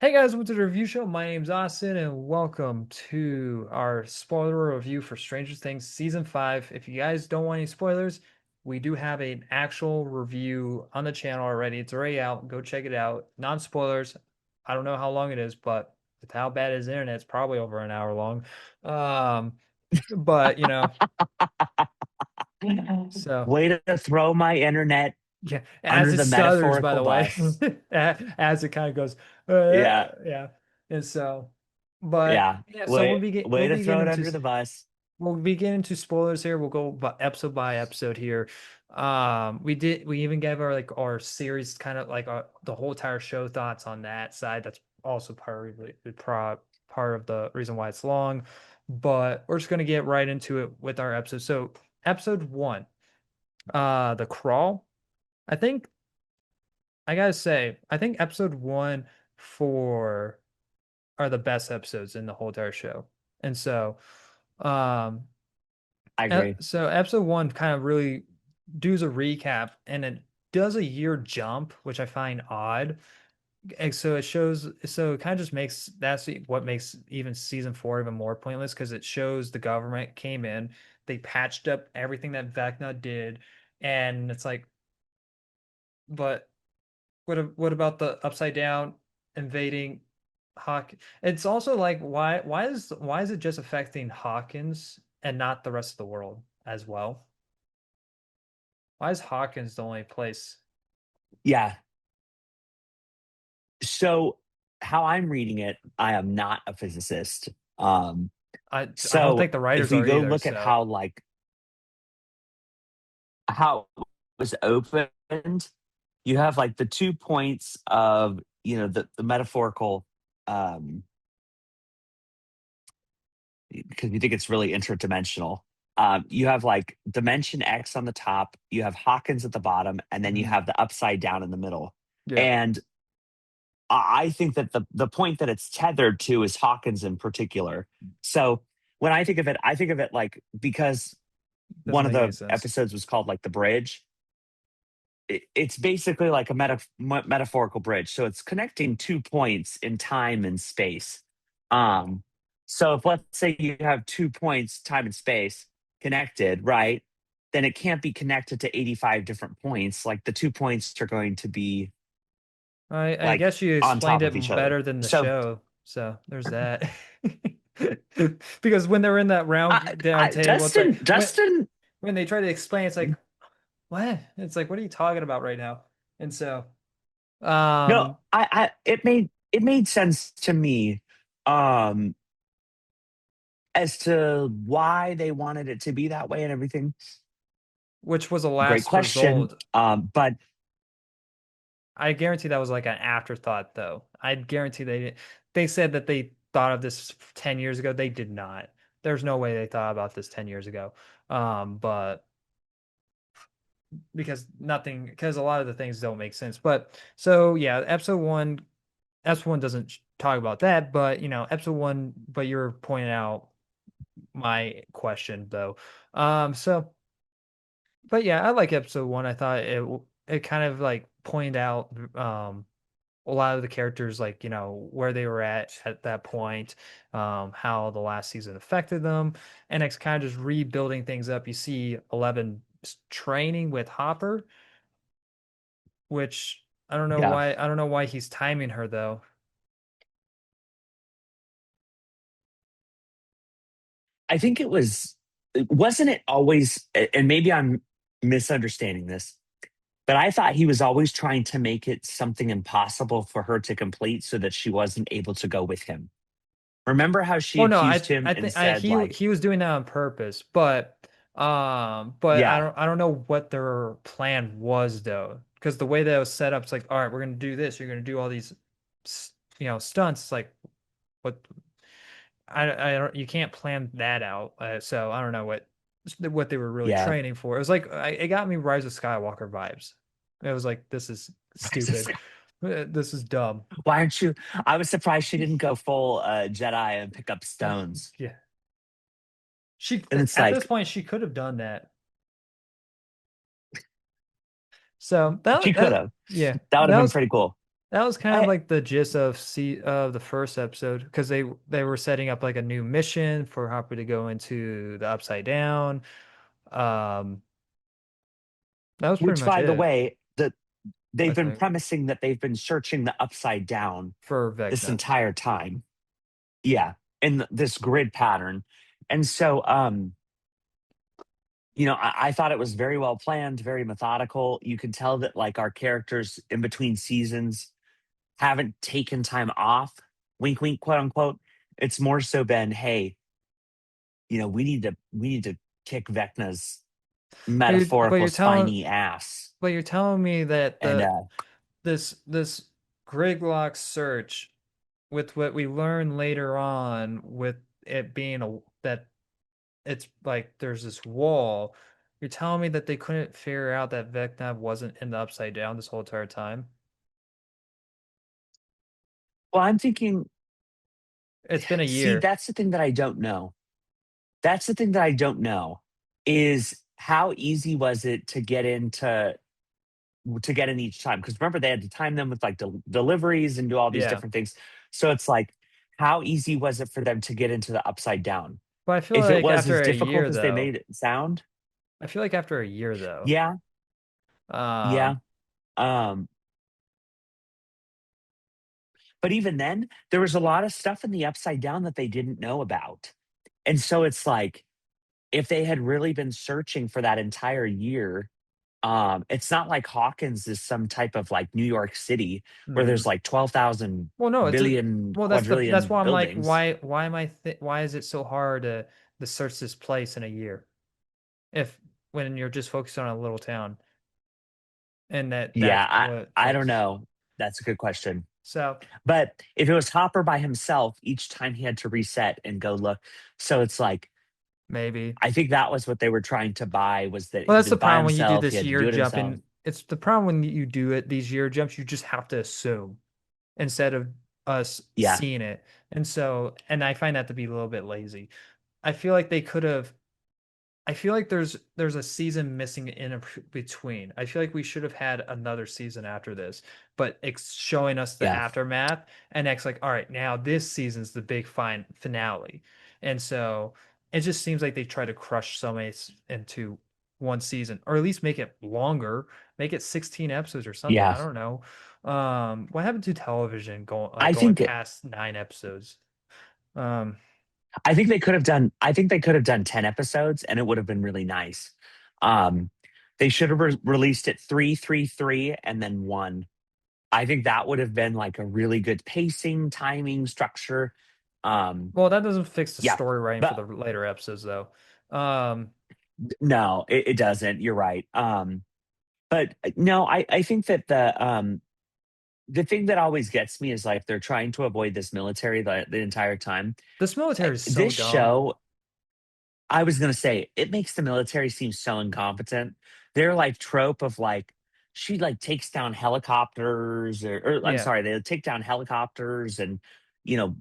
Hey guys, welcome to the review show. My name's Austin, and welcome to our spoiler review for Stranger Things Season 5. If you guys don't want any spoilers, we do have an actual review on the channel already. It's already out. Go check it out. Non-spoilers. I don't know how long it is, but with how bad is the internet, it's probably over an hour long. Um, but so Way to throw my internet yeah, as under it the stutters, by metaphorical the way, bus. as it kind of goes, Yeah, yeah, and so, but yeah. yeah, so Way way we'll to begin throw it into under the bus. spoilers here. We'll go episode by episode here. We even gave our our series kind of like the whole entire show thoughts on that side. That's also part of the reason why it's long, but we're just gonna get right into it with our episode. So episode one, the crawl. I think I gotta say, I think episode one four are the best episodes in the whole entire show. And um, I agree. so episode one kind of really does a recap and it does a year jump, which I find odd. And so it kind of just makes what makes even season four even more pointless because it shows the government came in, they patched up everything that Vecna did, and it's like, but what about the upside down invading Hawk? It's also like why is it just affecting Hawkins and not the rest of the world as well? Why is Hawkins the only place? Yeah. So how I'm reading it, I am not a physicist. Um, I don't so think the if writers we are go either, look at so how it was opened, you have like the 2 points of the metaphorical um because we think it's really interdimensional. You have like dimension X on the top, you have Hawkins at the bottom, and then you mhm. have the upside down in the middle. Yeah. And I think that the point that it's tethered to is Hawkins in particular. So when I think of it like because Doesn't one of make any the sense. episodes was called like the bridge. It's basically like a metaphorical bridge. So it's connecting 2 points in time and space. Um, so if let's say you have 2 points, time and space, connected, right? Then it can't be connected to 85 different points. Like the 2 points are going to be I like guess you on explained top it of each other. better than the So show, so there's that. Because when they're in that round table, it's like when they try to explain, it's like what? It's like what are you talking about right now? And so no, um it made sense to me um as to why they wanted it to be that way and everything. which was the Great last question. result. But I guarantee that was like an afterthought, though. I guarantee they said that they thought of this 10 years ago. They did not. There's no way they thought about this 10 years ago. But because a lot of the things don't make sense. But so yeah, episode one doesn't talk about that, but episode one, but you're pointing out my question though. So but yeah, I like episode one. I thought it kind of like pointed out a lot of the characters, like where they were at that point, how the last season affected them, and it's kind of just rebuilding things up. You see 11 training with Hopper, which yeah, I don't know why he's timing her though. I think wasn't it always, and maybe I'm misunderstanding this, but I thought he was always trying to make it something impossible for her to complete so that she wasn't able to go with him. Remember how she Oh no, accused him I and think said, like, he was doing that on purpose, but yeah, I don't know what their plan was though, because the way that it was set up, it's like, all right, we're gonna do this, you're gonna do all these, stunts. It's like, what I don't, you can't plan that out. So I don't know what they were really yeah. training for. It was like it got me Rise of Skywalker vibes. It was like this is stupid. This is dumb. Why aren't you? I was surprised she didn't go full Jedi and pick up stones. Yeah, she And it's at this like, point she could have done that. So she could have. yeah, That would have that been was pretty cool. That was kind of I, like the gist of the first episode because they were setting up like a new mission for Hopper to go into the Upside Down. Um, that was pretty which, much by the it, way, they've I been think, premising that they've been searching the upside down for this Vecna. entire time. Yeah, in this grid pattern. And so, I thought it was very well planned, very methodical. You can tell that like our characters in between seasons haven't taken time off, wink, wink, quote unquote. It's more so been, hey, we need to kick Vecna's But metaphorical spiny ass. you're telling me that And this Griglock search with what we learn later on with it being a that it's like there's this wall. You're telling me that they couldn't figure out that Vecna wasn't in the Upside Down this whole entire time? well, I'm thinking, It's been a see, year. that's the thing that I don't know. That's the thing that I don't know is how easy was it to get in each time? Because remember, they had to time them with like deliveries and do all these Yeah. different things. So it's like, how easy was it for them to get into the upside down? But I feel If it like was as after a difficult year as they though, made it sound, I feel like after a year though, yeah, yeah. um, Um, but even then, there was a lot of stuff in the upside down that they didn't know about. And so it's like, if they had really been searching for that entire year, it's not like Hawkins is some type of like New York City where mhm. there's like 12,000 Well, no, it's a, billion, well, that's quadrillion why I'm like, buildings. why is it so hard to search this place in a year if when you're just focused on a little town and Yeah, that's what I don't focus. know. That's a good question. So But if it was Hopper by himself, each time he had to reset and go look. So it's like, maybe. I think that was what they were trying to buy was that Well, he that's the was by problem when you do himself. He this had to year do it jump, himself. and it's the problem when you do it, these year jumps, you just have to assume instead of us Yeah. seeing it. And so, and I find that to be a little bit lazy. I feel like they could have I feel like there's a season missing in between. I feel like we should have had another season after this, but it's showing us the Yeah. aftermath, and it's like, all right, now this season's the big fine finale, and so it just seems like they try to crush so many into one season, or at least make it longer, make it 16 episodes or something. Yeah. I don't know. What happened to television I going think it, past 9 episodes? Um, I think they could have done 10 episodes and it would have been really nice. Um, they should have released it three, three, three, and then one. I think that would have been like a really good pacing, timing, structure. Um, well, that doesn't fix the yeah, story writing for but the later episodes, though. Um, no, it doesn't. You're right. But no, I think that the thing that always gets me is like they're trying to avoid this military the entire time. this military is so This dumb. show, I was gonna say, it makes the military seem so incompetent. They're like trope of like she like takes down helicopters or I'm Yeah, sorry, they take down helicopters and you know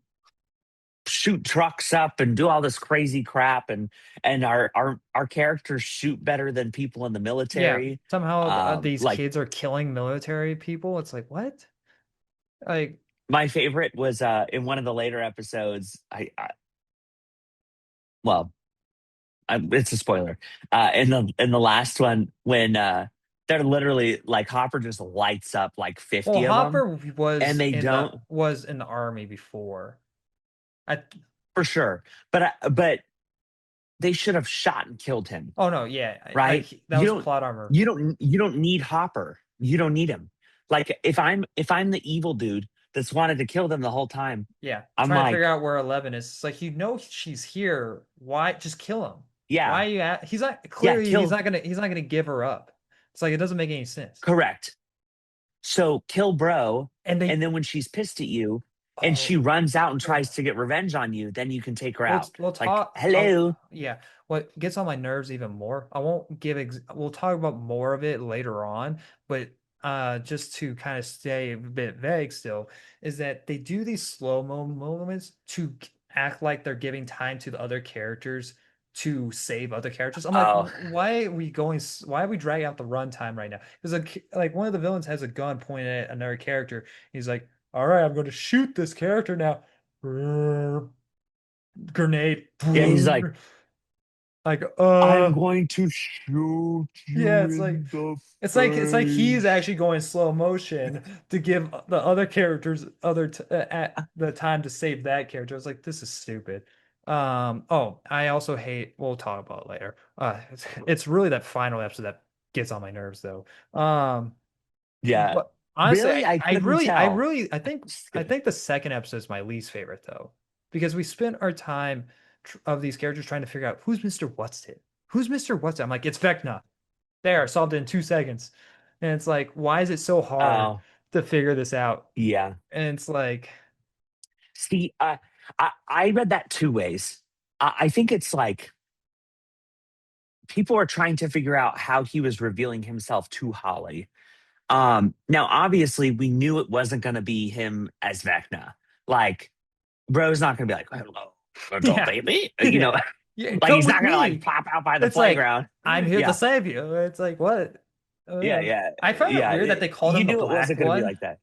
shoot trucks up and do all this crazy crap and our characters shoot better than people in the yeah. military. Somehow these Like kids are killing military people. It's like what? Like, my favorite was in one of the later episodes. Well, it's a spoiler. In the last one when they're literally like Hopper just lights up like well, 50 of them Hopper and they don't was in the army before. I for sure. But they should have shot and killed him, oh no, yeah, right? that was plot armor. You don't need Hopper. You don't need him. Like if I'm the evil dude that's wanted to kill them the whole time, Yeah, I'm trying to figure like, out where 11 is. It's like she's here. Why just kill him? Why yeah, are you at? He's not yeah, clearly kill he's not gonna give her up. It's like it doesn't make any sense. correct. So kill bro, And and they then when she's pissed at you and she oh runs out and uh, tries to get revenge on you, then you can take her we'll out. we'll Like, talk. hello. Yeah, what gets on my nerves even more. I won't give. We'll talk about more of it later on, but just to kind of stay a bit vague still, is that they do these slow mo moments to act like they're giving time to the other characters to save other characters. I'm like, Oh, why are we dragging out the runtime right now? Because like one of the villains has a gun pointed at another character. He's like, all right, I'm going to shoot this character now. Grenade. yeah, he's like, Like, I'm going to shoot yeah, you in the it's like he's face. actually going slow motion to give the other characters other t at the time to save that character. I was like, this is stupid. Oh, I also hate. We'll talk about it later. It's really that final episode that gets on my nerves, though. Yeah. But honestly, Really? I couldn't tell. I think the second episode is my least favorite though, because we spent our time of these characters trying to figure out who's Mr. What's It, who's Mr. What's It. I'm like, it's Vecna. There, solved it in 2 seconds. And it's like, why is it so hard Oh, to figure this out? yeah. And it's like, See, I read that two ways. I think it's like people are trying to figure out how he was revealing himself to Holly. Now obviously we knew it wasn't going to be him as Vecna. Like, bro's not going to be like, "Hello, little yeah, baby," yeah, yeah, like come he's with not going to like me. pop out by the It's like, playground. I'm here to Yeah, save you. It's like, what? yeah, Uh, yeah, I found it yeah. weird that they called You him the knew it black wasn't going to be one. like that.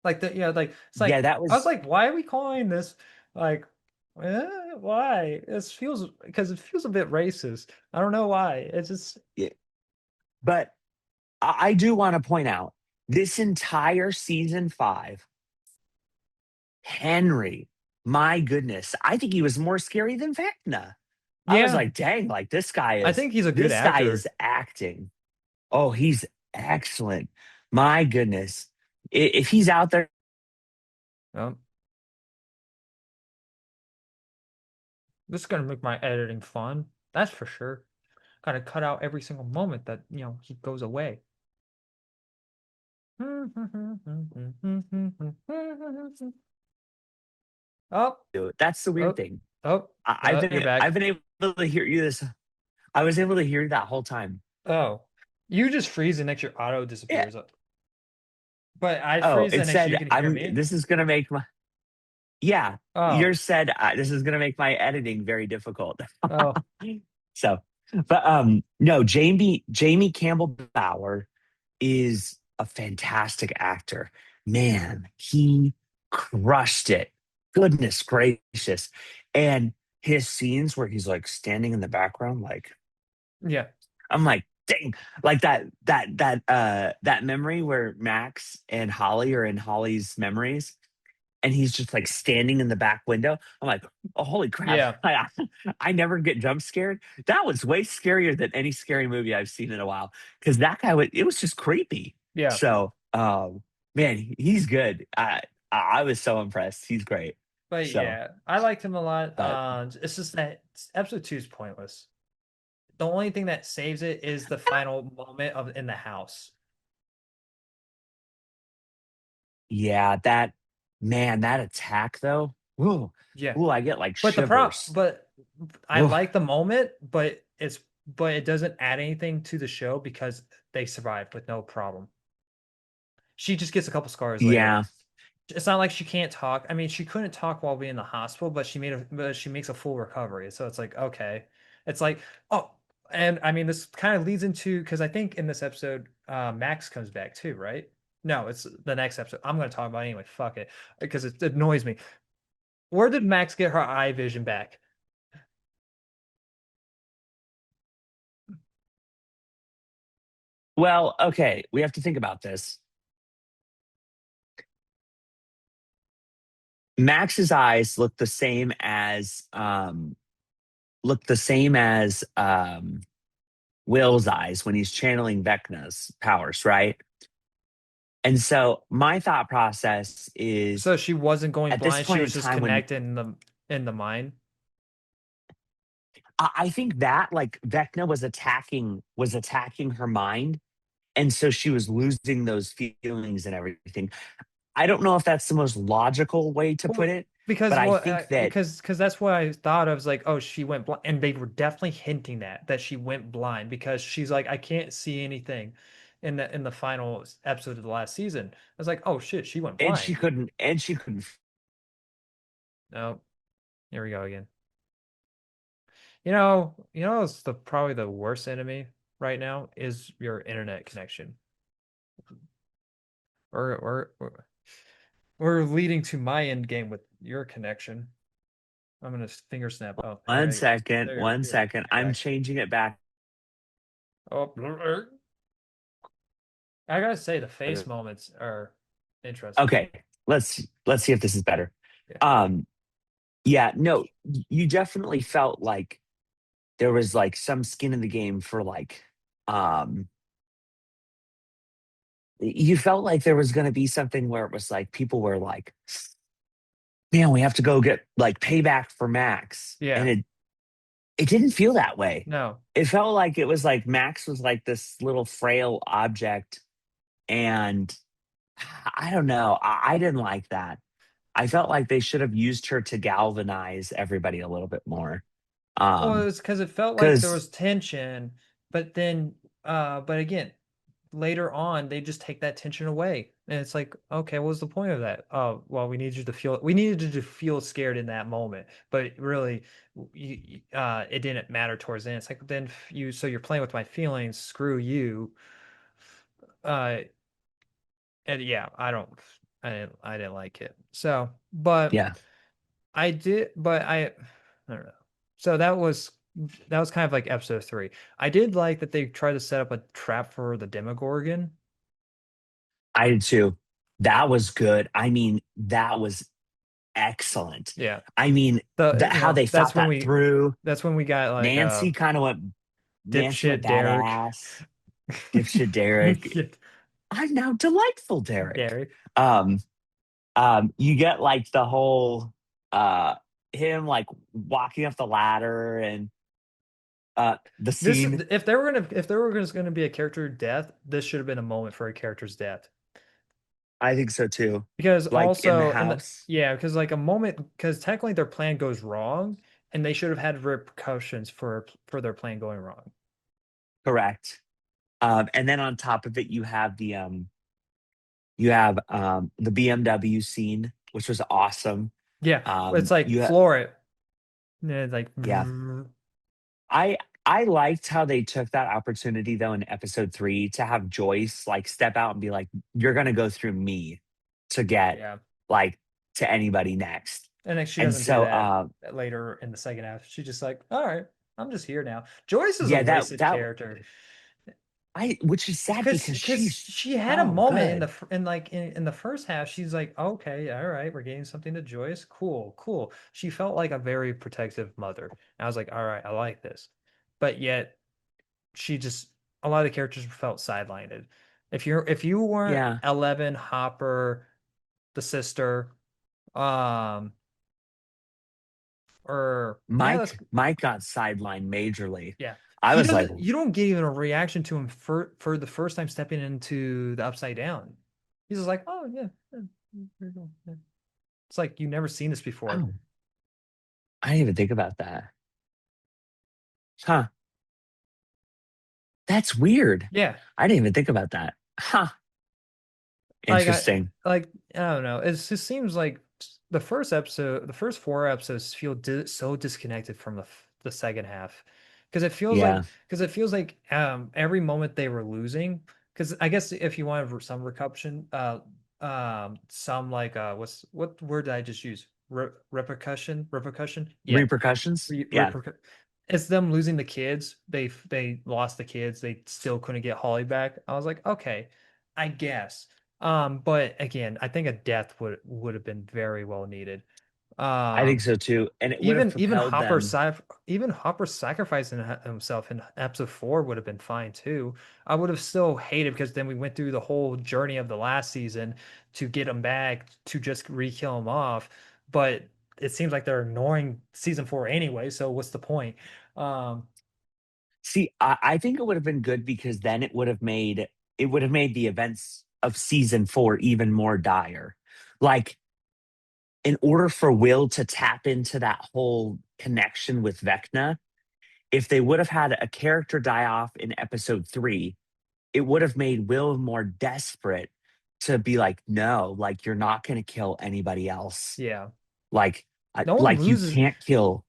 Like the, like it's Yeah, like that I was was like, why are we calling this like why? This feels because it feels a bit racist. I don't know why. It's just yeah. But I do want to point out this entire season five, Henry, my goodness, I think he was more scary than Vecna. I was yeah. like, dang, like I think he's a good this guy is actor. acting. Oh, he's excellent. My goodness. If he's out there, Um, this is gonna make my editing fun. That's for sure. Gotta cut out every single moment that he goes away. Oh, that's the weird oh, thing. oh, you're I've back. been able to hear you this. I was able to hear you that whole time. Oh, you just freeze and next your auto Yeah. disappears. But I Oh, freeze it and next you said can hear I'm. me. This is gonna make my. Yeah, Oh, yours said this is gonna make my editing very difficult. oh, So, but no, Jamie Campbell Bower is a fantastic actor. Man, he crushed it. Goodness gracious. And his scenes where he's like standing in the background, like yeah, I'm like, dang, like that memory where Max and Holly are in Holly's memories and he's just like standing in the back window. I'm like, oh, holy crap. yeah, I never get jump scared. That was way scarier than any scary movie I've seen in a while. Cause that guy it was just creepy. yeah. So man, he's good. I was so impressed. He's great. But So, yeah, I liked him a lot. but It's just that episode two is pointless. The only thing that saves it is the final moment of in the house. yeah, that man, that attack though. Ooh, Yeah. ooh, I get like But shivers. but I Ooh, like the moment, but it doesn't add anything to the show because they survived with no problem. She just gets a couple scars later. yeah. It's not like she can't talk. I mean, she couldn't talk while being in the hospital, but she makes a full recovery. So it's like, okay. It's like, oh, and I mean this kind of leads into because I think in this episode, Max comes back too, right? No, it's the next episode. I'm gonna talk about it anyway. Fuck it. Because it annoys me. Where did Max get her eye vision back? Well, okay, we have to think about this. Max's eyes look the same as Will's eyes when he's channeling Vecna's powers, right? And so my thought process is So she wasn't going at this blind, she point in was just time when connected in the mind. I think that like Vecna was attacking her mind, and so she was losing those feelings and everything. I don't know if that's the most logical way to put Well, it, but I think that because that's what I thought. I was like, oh, she went blind, and they were definitely hinting that she went blind because she's like, I can't see anything in the final episode of the last season. I was like, oh shit, she went blind. and she couldn't No, here we go again. it's the probably the worst enemy right now is your internet connection. Or leading to my end game with your connection. I'm gonna finger snap. Oh, One hey, second, there, one you're second. I'm back. changing it back. Oh, I gotta say the face moments are interesting. Okay, let's see if this is better. Yeah. Um, yeah, no, you definitely felt like there was like some skin in the game for like um you felt like there was going to be something where it was like people were like, man, we have to go get like payback for Max, and Yeah. it didn't feel that way. No. It felt like it was like Max was like this little frail object, and I don't know, I didn't like that. I felt like they should have used her to galvanize everybody a little bit more. Well, um it's because it felt like there because was tension, but then, but again, later on, they just take that tension away, and it's like, okay, what was the point of that? Oh, well, we needed you to feel scared in that moment, but really, it didn't matter towards the end. It's like then so you're playing with my feelings. Screw you. Uh, and yeah, I didn't like it. So, but yeah, I did, but I don't know. So that was kind of like episode three. I did like that they tried to set up a trap for the Demogorgon. I did too. That was good. I mean, that was excellent. Yeah. I mean, how they thought that through. That's when we got like Nancy kind of went, Nancy went dipshit Derek. badass. Dipshit Derek. I'm now delightful Derek. Derek. Um, you get like the whole him like walking up the ladder and the This scene. if there were gonna be a character death, this should have been a moment for a character's death. I think so too. Because Like in the also in the house. yeah, because like a moment because technically their plan goes wrong and they should have had repercussions for their plan going wrong. Correct. And then on top of it, you have the BMW scene, which was awesome. Yeah, it's like You floor it. Yeah, it's like Yeah, I I liked how they took that opportunity though in episode 3 to have Joyce like step out and be like, "You're gonna go through me to get yeah. like to anybody next." And then she And doesn't do so that later in the second half. She's just like, all right, I'm just here now. Joyce is a yeah, wasted that character. I which is sad because Because she's she had a so moment in good. in the first half. She's like, okay, all right, we're getting something to Joyce. Cool, cool. She felt like a very protective mother. And I was like, all right, I like this. But yet she just a lot of the characters felt sidelined. If you weren't Yeah. 11, Hopper, the sister, um, or yeah, that's Mike got sidelined majorly. yeah. I He was like, doesn't. You don't get even a reaction to him for the first time stepping into the Upside Down. He's just like, oh yeah, yeah, here you go. Yeah. It's like you've never seen this before. "Oh, I didn't even think about that." Huh. That's weird. Yeah, I didn't even think about that. Huh. like I Interesting. like I don't know. It just seems like the first four episodes feel so disconnected from the second half because Yeah. it feels like every moment they were losing. Because I guess if you want some repercussion, some like what word did I just use? Repercussion? Yeah, Repercussions? Re Yeah. repercu it's them losing the kids. They lost the kids. They still couldn't get Holly back. I was like, okay, I guess. But again, I think a death would have been very well needed. I think Um, so too. And it would have propelled them. Even Hopper sacrificing himself in episode four would have been fine too. I would have still hated because then we went through the whole journey of the last season to get him back to just re-kill him off. But it seems like they're ignoring season four anyway, so what's the point? Um, See, I think it would have been good because then it would have made the events of season 4 even more dire. Like in order for Will to tap into that whole connection with Vecna, if they would have had a character die off in episode 3, it would have made Will more desperate to be like, no, like you're not going to kill anybody else. yeah. Like, No one like you loses can't kill.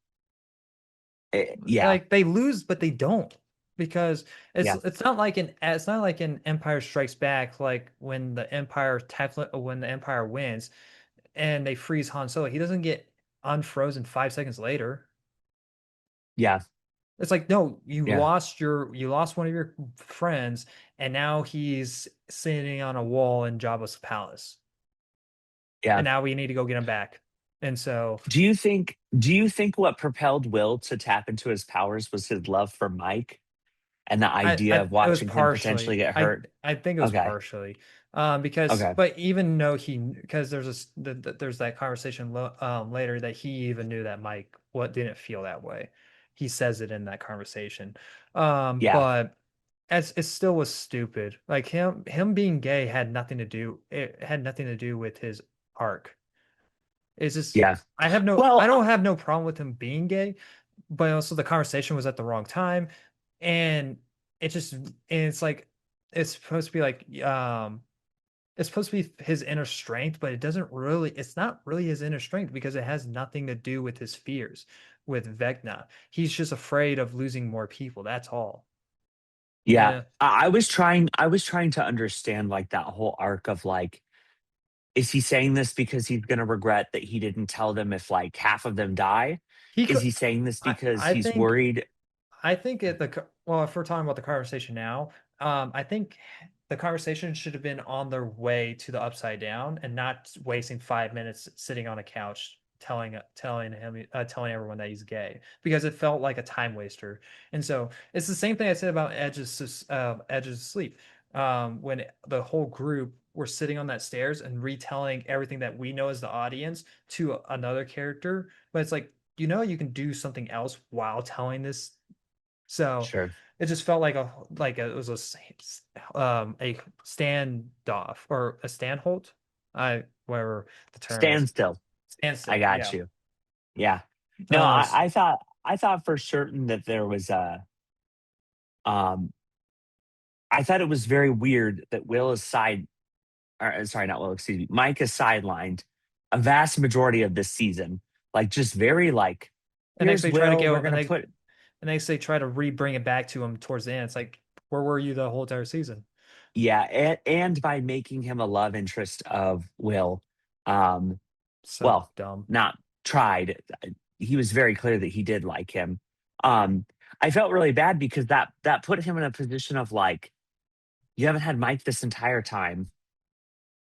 Yeah, Like they lose, but they don't because yeah, it's not like in Empire Strikes Back, like when the Empire wins and they freeze Han Solo, he doesn't get unfrozen 5 seconds later. yeah, It's like, no, yeah, you lost one of your friends, and now he's sitting on a wall in Jabba's palace, and yeah. now we need to go get him back. And so Do you think what propelled Will to tap into his powers was his love for Mike and the idea of it was watching him potentially partially get hurt? I think it was Okay. partially because Okay. but even though because there's that conversation later that he even knew that Mike what didn't feel that way. He says it in that conversation. Yeah. But as it still was stupid. Like him being gay had nothing to do it had nothing to do with his arc. It's just Yeah. I Well, don't have no problem with him being gay, but also the conversation was at the wrong time, and it's like it's supposed to be like it's supposed to be his inner strength, but it's not really his inner strength because it has nothing to do with his fears with Vecna. He's just afraid of losing more people. That's all. yeah. Yeah. I was trying to understand like that whole arc of like, is he saying this because he's gonna regret that he didn't tell them if like half of them die? He Is could he saying this because I he's think worried? well, if we're talking about the conversation now, I think the conversation should have been on their way to the upside down and not wasting 5 minutes sitting on a couch telling everyone that he's gay because it felt like a time waster. And so it's the same thing I said about Edge's sleep. When the whole group were sitting on that stairs and retelling everything that we know as the audience to another character, but it's like you can do something else while telling this. So Sure. it just felt it was a standoff or a standhold, whatever the term is. Stand still. I Standstill, got yeah. you. Yeah. No, Uh, I, s- I thought I thought for certain that there was a um I thought it was very weird that Will is sorry, not Will, excuse me, Mike is sidelined a vast majority of this season. Like just very like, and next here's they try to Will, go, we're gonna put and next they try to re-bring it back to him towards the end. It's like, where were you the whole entire season? yeah, and by making him a love interest of Will, um, So well, dumb. not tried. He was very clear that he did like him. Um, I felt really bad because that put him in a position of like, you haven't had Mike this entire time.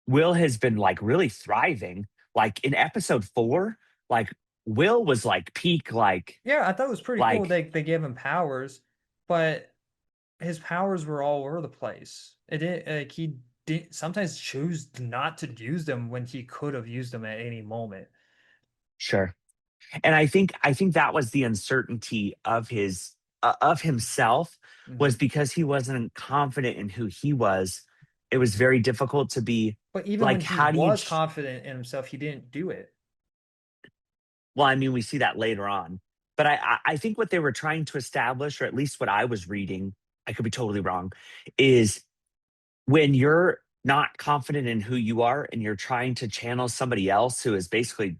Will has been like really thriving. Like in episode 4, like Will was like peak, Yeah, I thought it was pretty cool. like They gave him powers, but his powers were all over the place. It didn't like he did sometimes choose not to use them when he could have used them at any moment. sure. And I think that was the uncertainty of himself, was Hmm. because he wasn't confident in who he was. It was very difficult to be But even when like, he how do you was confident in himself, he didn't do it. well, I mean, we see that later on. But I think what they were trying to establish, or at least what I was reading, I could be totally wrong, is when you're not confident in who you are and you're trying to channel somebody else who is basically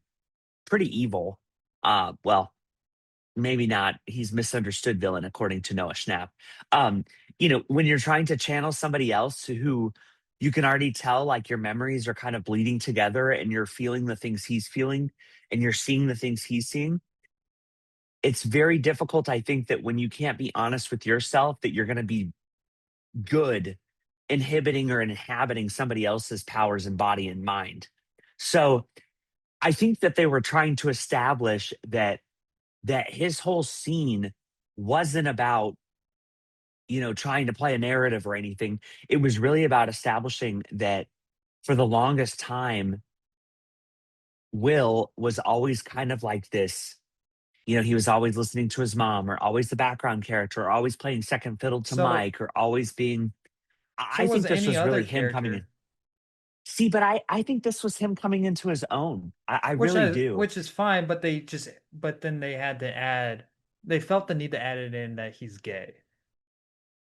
pretty evil. Well, maybe not. He's misunderstood villain according to Noah Schnapp. Um, when you're trying to channel somebody else who you can already tell like your memories are kind of bleeding together and you're feeling the things he's feeling and you're seeing the things he's seeing, it's very difficult. I think that when you can't be honest with yourself, that you're going to be good inhibiting or inhabiting somebody else's powers and body and mind. So I think that they were trying to establish that his whole scene wasn't about, trying to play a narrative or anything. It was really about establishing that for the longest time, Will was always kind of like this. He was always listening to his mom, or always the background character, or always playing second fiddle to So Mike, or always being. so I was think this any was other really him coming in. character, See, but I think this was him coming into his own. I really do. which is fine, but but then they felt the need to add it in that he's gay.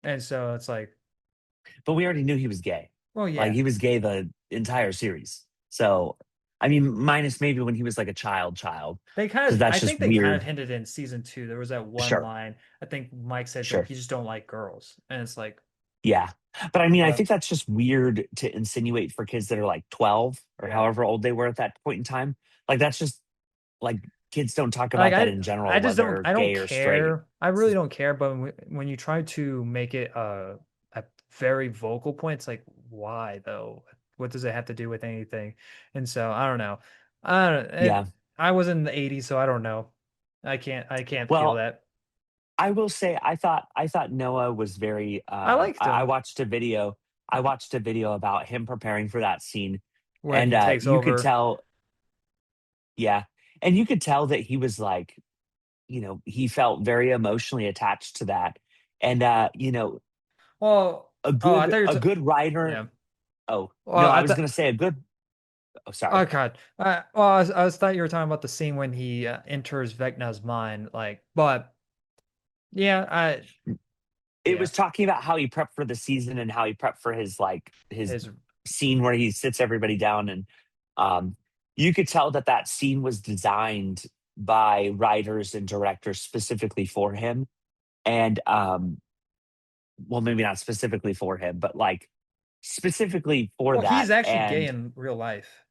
And so it's like, But we already knew he was gay. well, Like yeah. he was gay the entire series. So I mean, minus maybe when he was like a child, They kind because of, that's I just think they kind of weird. hinted in season two. There was that one Sure, line. I think Mike said like sure. you just don't like girls, and it's like, Yeah. But I mean, I but think that's just weird to insinuate for kids that are like 12 or yeah. however old they were at that point in time. Like, that's just like kids don't talk Like about that in I general, just don't whether I don't gay or straight. care. I really don't care. But when you try to make it a very vocal point, it's like why though? What does it have to do with anything? And so I don't know. I don't. Yeah. I was in the '80s, so I don't know. I can't feel Well, that. I will say I thought Noah was very I liked I him watched a video. I watched a video about him preparing for that scene, when and he takes you could over. tell, yeah, and you could tell that he was like, he felt very emotionally attached to that. And Well, a oh, I good thought you a were good writer. yeah. Oh, Well, no, I I was thought going to say a good. Oh, oh sorry. God. Well, I was thought you were talking about the scene when he enters Vecna's mind, like, but yeah, It yeah, was talking about how he prepped for the season and how he prepped for his his scene where he sits everybody down, and um you could tell that that scene was designed by writers and directors specifically for him. And well, maybe not specifically for him, but like specifically for well, he's that. actually gay And in real life.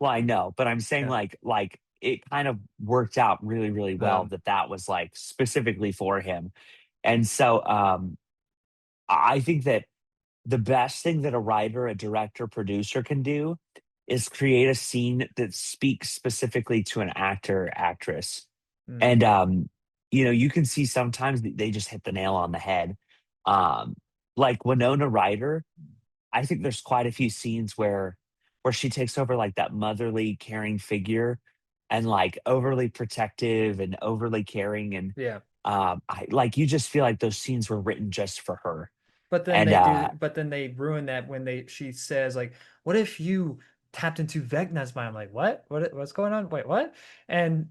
well, I know, but I'm saying Yeah. like it kind of worked out really, really well Um, that that was like specifically for him. And so I think that the best thing that a writer, a director, producer can do is create a scene that speaks specifically to an actor, actress. mm, And you can see sometimes they just hit the nail on the head. Um, like Winona Ryder, I think there's quite a few scenes where she takes over like that motherly, caring figure, and like overly protective and overly caring. And yeah. I like, you just feel like those scenes were written just for her. And But then they ruin that when she says like, "What if you tapped into Vecna's mind?" I'm like, "What? What's going on? Wait, what?" And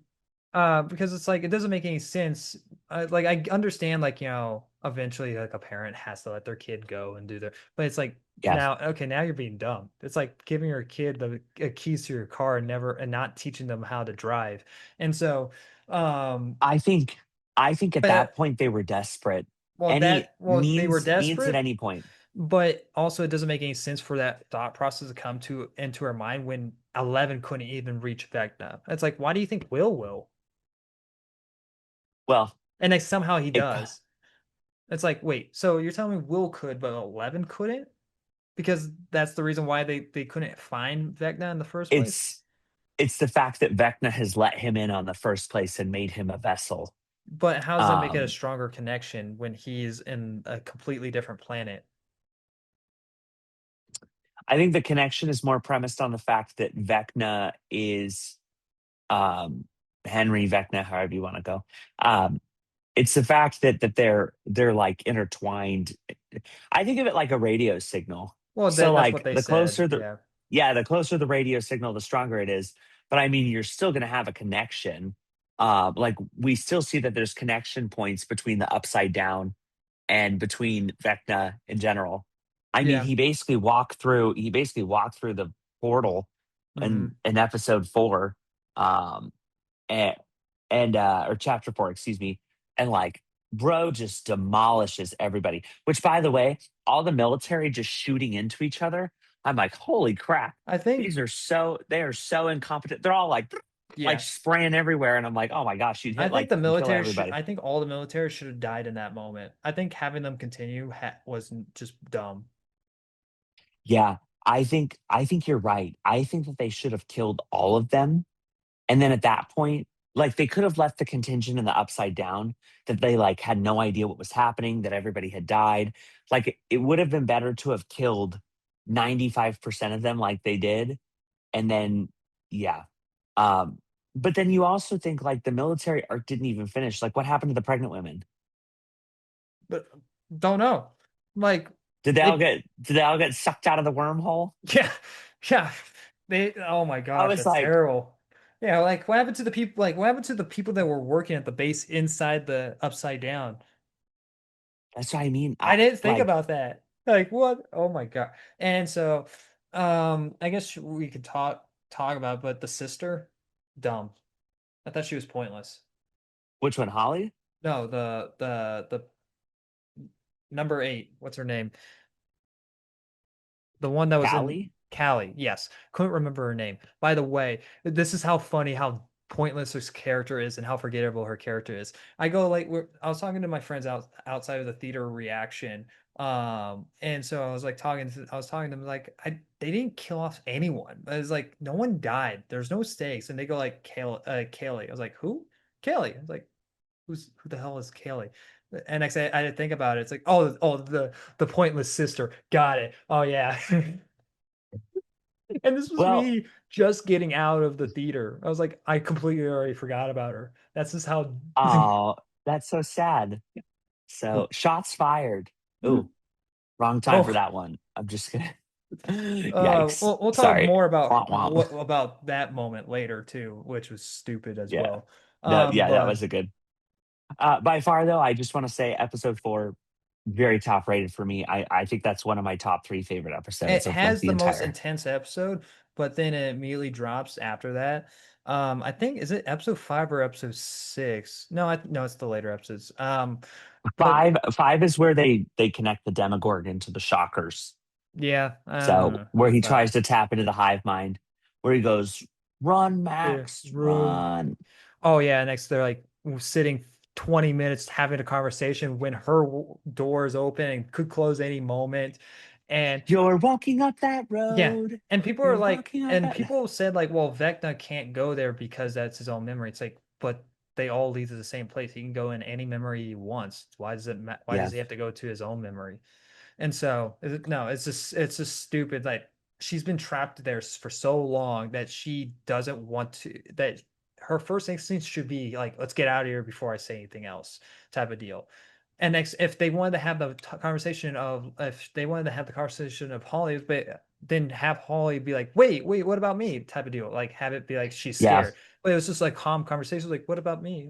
because it's like it doesn't make any sense. Like I understand, like eventually, like a parent has to let their kid go and do their, but it's like yeah, now, okay, now you're being dumb. It's like giving your kid the keys to your car and never and not teaching them how to drive. And so, um, I think I think at that but point they were desperate. well, Any they were means at desperate, any point. but also it doesn't make any sense for that thought process to come to into her mind when 11 couldn't even reach Vecna. It's like, why do you think Will will? Well, And like somehow he it does. It's like, wait, so you're telling me Will could, but 11 couldn't? Because that's the reason why they couldn't find Vecna in the first place. it's it's the fact that Vecna has let him in on the first place and made him a vessel. But how does that make it a Um, stronger connection when he's in a completely different planet? I think the connection is more premised on the fact that Vecna is um, Henry Vecna, however you want to go. Um, it's the fact that they're like intertwined. I think of it like a radio signal. Well, So that's what like they the said. closer the Yeah. yeah, the closer the radio signal, the stronger it is. But I mean, you're still going to have a connection. Like we still see that there's connection points between the upside down and between Vecna in general. I mean, Yeah. he basically walked through the portal Hmm. in episode 4. Um, and or chapter 4, excuse me. And like, bro just demolishes everybody. Which, by the way, all the military just shooting into each other. I'm like, holy crap! I think, They are so incompetent. They're all like yeah. spraying everywhere, and I'm like, oh my gosh, you'd I hit think like the and kill military should, everybody. I think all the military should have died in that moment. I think having them continue was just dumb. Yeah, I think you're right. I think that they should have killed all of them. And then at that point, like they could have left the contingent in the upside down, that they like had no idea what was happening, that everybody had died. Like it would have been better to have killed 95% of them like they did. And then yeah. Um, but then you also think like the military arc didn't even finish. Like what happened to the pregnant women? But don't know. Like they, Did they all get sucked out of the wormhole? yeah, yeah. They, oh my I gosh, was that's like, terrible. Yeah, like what happened to the people? Like what happened to the people that were working at the base inside the upside down? that's what I mean. I didn't think Like about that. Like what? Oh my God. And so, I guess we could talk. talk about, but the sister, dumb. I thought she was pointless. Which one, Holly? No, the number eight. What's her name? The one that was in Callie? Callie. Yes, couldn't remember her name. By the way, this is how funny, how pointless this character is, and how forgettable her character is. I go like, I was talking to my friends outside of the theater reaction, and so I was talking to them like, they didn't kill off anyone. I was like, no one died. There's no stakes, and they go like, Kaylee. I was like, who? Kaylee. I was like, who the hell is Kaylee? And next, I had to think about it. It's like, oh, the pointless sister. Got it. Oh yeah. And this was Well, me just getting out of the theater. I was like, I completely already forgot about her. That's just how. oh, that's so sad. So shots fired. Ooh, wrong time for Oh, that one. I'm just gonna Yikes. we'll talk Sorry. more about Womp womp. what about that moment later too, which was stupid as Yeah. well. No, yeah, that But was a good. By far though, I just want to say episode 4, very top rated for me. I think that's one of my top 3 favorite it episodes of like has the the most entire intense episode, but then it immediately drops after that. I think is it episode 5 or episode 6? No, no, it's the later episodes. But 5 is where they connect the Demogorgon to the Shockers. yeah, So where he but tries to tap into the hive mind, where he goes, "Run, yeah, Max, run. run." Oh yeah, next they're like sitting 20 minutes having a conversation when her door is open and could close any moment. And You're walking up that yeah, road. and people are You're like, walking up and that. people said like, well, Vecna can't go there because that's his own memory. It's like, but they all lead to the same place. He can go in any memory he wants. Why Yeah, does he have to go to his own memory? And so no, it's just stupid. Like she's been trapped there for so long that she doesn't want to. That her first instinct should be like, let's get out of here before I say anything else, type of deal. And next, if they wanted to have the conversation of, if they wanted to have the conversation of Holly, but then have Holly be like, wait, what about me? Type of deal. Like have it be like she's yeah. scared. But it was just like calm conversations, like, what about me?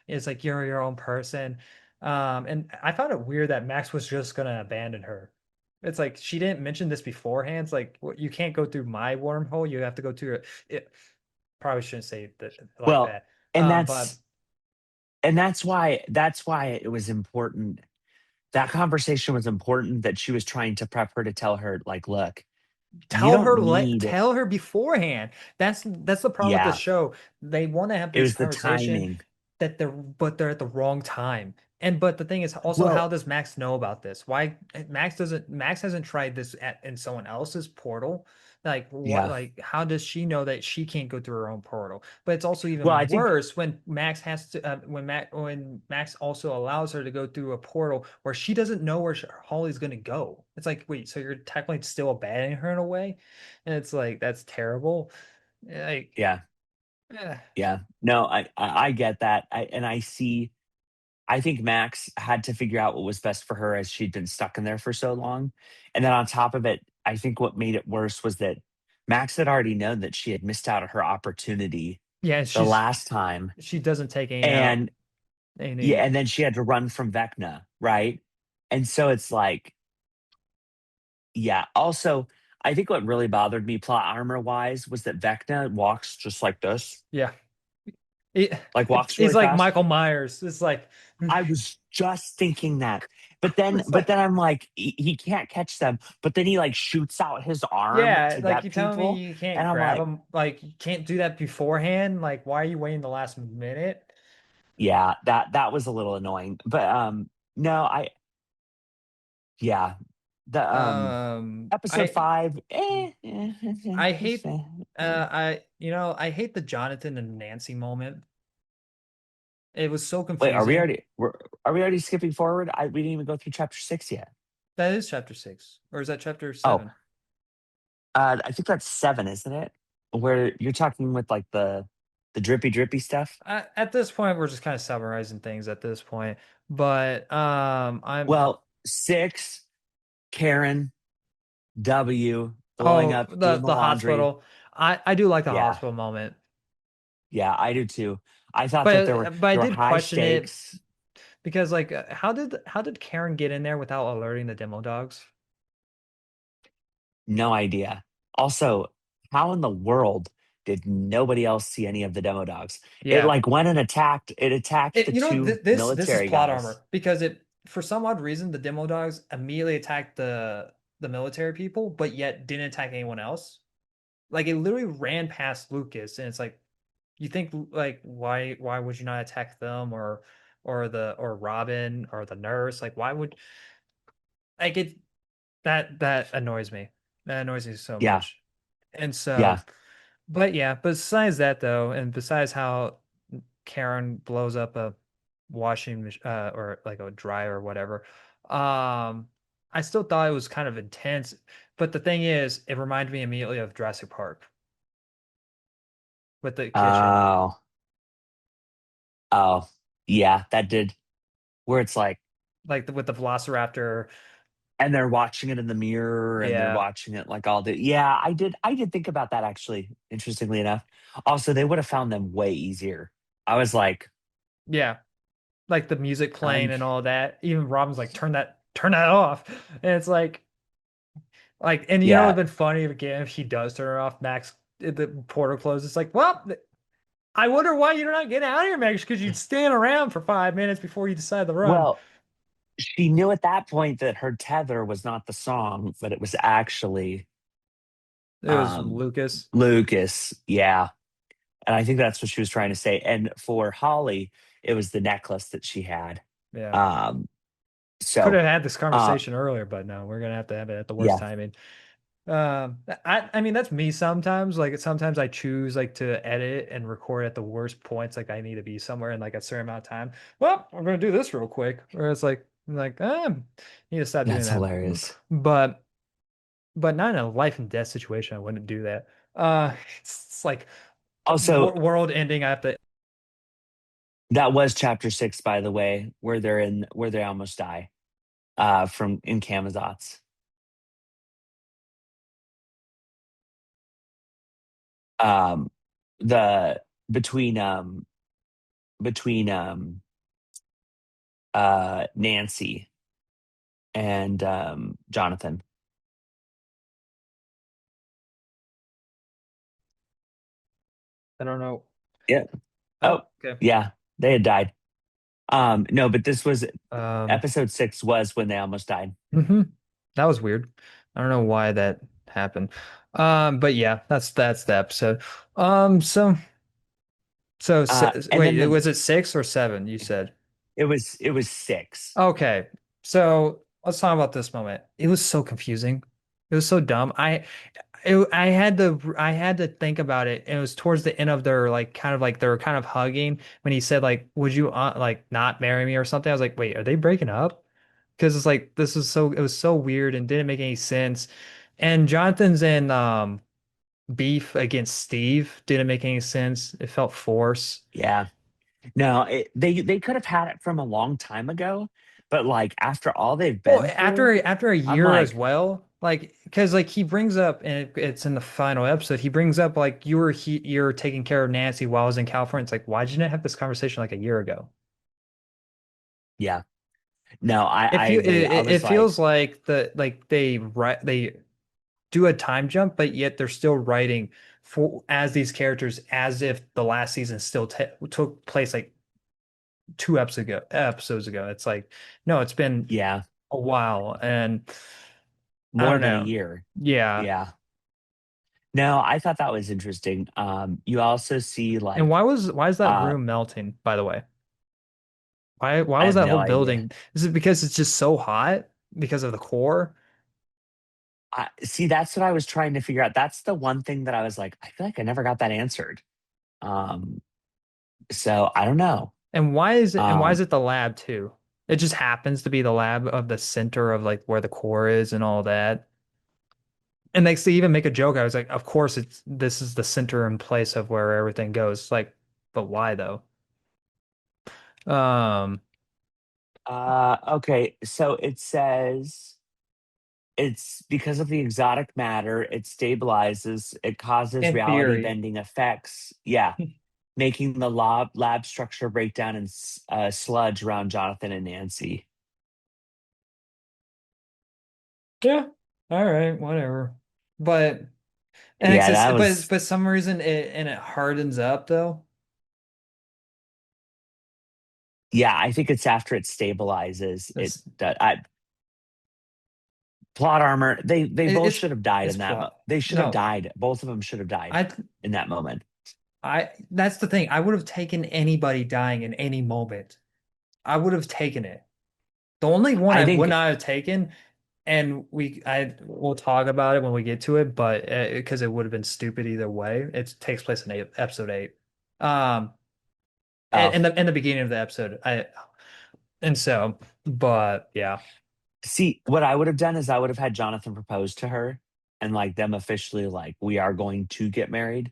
It's like you're your own person. And I found it weird that Max was just gonna abandon her. It's like she didn't mention this beforehand. It's like, you can't go through my wormhole. You have to go through it. Probably shouldn't say that like Well, that. and But that's why it was important. That conversation was important that she was trying to prep her to tell her, like, look, you don't need. tell her beforehand. That's the problem with the Yeah, show. They want to have it this was the conversation timing. but they're at the wrong time. And but the thing is also, how Well, does Max know about this? Why Max hasn't tried this in someone else's portal? Like what, yeah. like how does she know that she can't go through her own portal? But it's also Well, even I think worse when Max has to when Max also allows her to go through a portal where she doesn't know where Holly's going to go. It's like, wait, so you're technically still abandoning her in a way? And it's like, that's terrible. Like, yeah, eh. yeah. No, I get that. I see. I think Max had to figure out what was best for her as she'd been stuck in there for so long. And then on top of it, I think what made it worse was that Max had already known that she had missed out on her opportunity Yeah, the last time. she doesn't take And any. yeah, and then she had to run from Vecna, right? And so it's like, yeah. Also, I think what really bothered me plot armor wise was that Vecna walks just like this, Yeah. He, like walks he's really like fast. Michael Myers. It's like, I was just thinking that. it's But like, then I'm like, he can't catch them. But then he like shoots out his arm yeah, to like you get telling me people. you can't And I'm grab like, him, like you can't do that beforehand. Like, why are you waiting the last minute? yeah, that was a little annoying. But no, yeah. The episode I 5, I it's hate fair. I hate the Jonathan and Nancy moment. It was so Wait, confusing. are we already skipping forward? We didn't even go through chapter 6 yet. That is chapter 6, or is that chapter Oh, 7? I think that's 7, isn't it? Where you're talking with like the drippy drippy stuff. At this point, we're just kind of summarizing things at this point. But I'm Well, 6, Karen, W, blowing oh, up, doing the the laundry. hospital. I do like the Yeah, hospital moment, yeah, I do too. I thought that but I there were did high question it stakes. because like how did Karen get in there without alerting the demo dogs? No idea. Also, how in the world did nobody else see any of the demo dogs? It Yeah. like went and attacked the You know, two this is military plot guys. armor because it for some odd reason the demo dogs immediately attacked the military people, but yet didn't attack anyone else. Like it literally ran past Lucas, and it's like you think like why would you not attack them or Robin or the nurse? Like why would like it that annoys me. That annoys me so Yeah, much. And so, yeah. but yeah, besides that though, and besides how Karen blows up a washing machine or like a dryer or whatever, I still thought it was kind of intense. But the thing is, it reminded me immediately of Jurassic Park with the kitchen, Oh, oh, yeah, that did where it's like, like with the Velociraptor. and they're watching it in the mirror and they're Yeah, watching it like all day. Yeah, I did think about that actually, interestingly enough. Also, they would have found them way easier. I was like, yeah, like the music playing I'm and all that. Even Robin's like, turn that off, and it's and you know, it'd yeah. been funny again if she does turn her off. Max, the portal closes. It's like, well, I wonder why you're not getting out of here, Max, because you'd stand around for 5 minutes before you decide to run. Well, she knew at that point that her tether was not the song, but it was actually It was um Lucas. Lucas. Yeah. And I think that's what she was trying to say. And for Holly, it was the necklace that she had. Yeah. Um, Could so have had this uh conversation earlier, but no, we're gonna have to have it at the worst yeah, timing. I mean that's me sometimes. Like sometimes I choose like to edit and record at the worst points. Like I need to be somewhere in like a certain amount of time. Well, we're gonna do this real quick. Or it's like need to stop doing that's that. hilarious. But but not in a life and death situation. I wouldn't do that. It's like Also, world ending. I have to. that was chapter 6, by the way, where they almost die from in Camazotz. Um the between between Nancy and Jonathan. I don't know. Yeah. Oh, Oh, okay. yeah, they had died. No, but this was Um, episode 6 was when they almost died. hmm That was weird. I don't know why that happened. But yeah, that's the episode. So And then wait, was it 6 or 7? You said. it was 6. Okay, so let's talk about this moment. It was so confusing. It was so dumb. I had to think about it. It was towards the end of their like kind of like they were kind of hugging when he said like, "Would you like not marry me or something?" I was like, "Wait, are they breaking up?" Because it's like this is so it was so weird and didn't make any sense. And Jonathan's in beef against Steve didn't make any sense. It felt forced. Yeah. No, they could have had it from a long time ago, but like after all they've Well, been through, after a I'm year as like, well, like because like he brings up and it's in the final episode, he brings up like you're taking care of Nancy while I was in California. It's like why didn't I have this conversation like a year ago? yeah. No, It I feel agree. I it was like, feels like they do a time jump, but yet they're still writing for as these characters as if the last season still took place like 2 episodes ago. It's like no, it's been yeah, a while, and I more don't than a know. year. Yeah. Yeah. No, I thought that was interesting. You also see And like why is that uh room melting, by the way? Why I was have that no whole idea. building? Is it because it's just so hot because of the core? See, that's what I was trying to figure out. That's the one thing that I was like, I feel like I never got that answered. Um, so I don't know. And why is Um, it the lab too? It just happens to be the lab of the center of like where the core is and all that. And they even make a joke. I was like, of course this is the center and place of where everything goes. Like, but why though? Um, okay, so it says it's because of the exotic matter, it stabilizes, it causes in reality theory. bending effects. Yeah, making the lab structure break down in sludge around Jonathan and Nancy. Yeah. All right, whatever. But And Yeah, that was but some reason it hardens up though. yeah, I think it's after it stabilizes. It It's that I plot armor. They both it's should have died it's in that. plot. They should have No, died. Both of them should have died I in that moment. I that's the thing. I would have taken anybody dying in any moment. I would have taken it. The only one I I would think not have taken, and I we'll talk about it when we get to it, but because it would have been stupid either way. It takes place in episode 8. Um, oh, in the beginning of the episode, I and so, but yeah, see, what I would have done is I would have had Jonathan propose to her and like them officially like we are going to get married,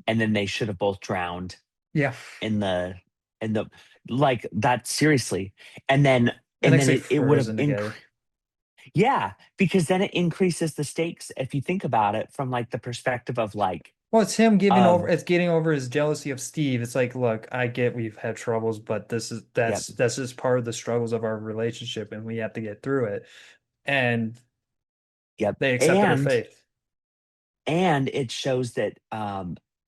and then they should have both drowned yeah, in the like that seriously, and then and and they then stay it would have frozen together. yeah, because then it increases the stakes if you think about it from like the perspective of like Well, it's him giving of over. It's getting over his jealousy of Steve. It's like, look, I get we've had troubles, but yep, that's just part of the struggles of our relationship, and we have to get through it. And yep, they accepted her faith. and it shows that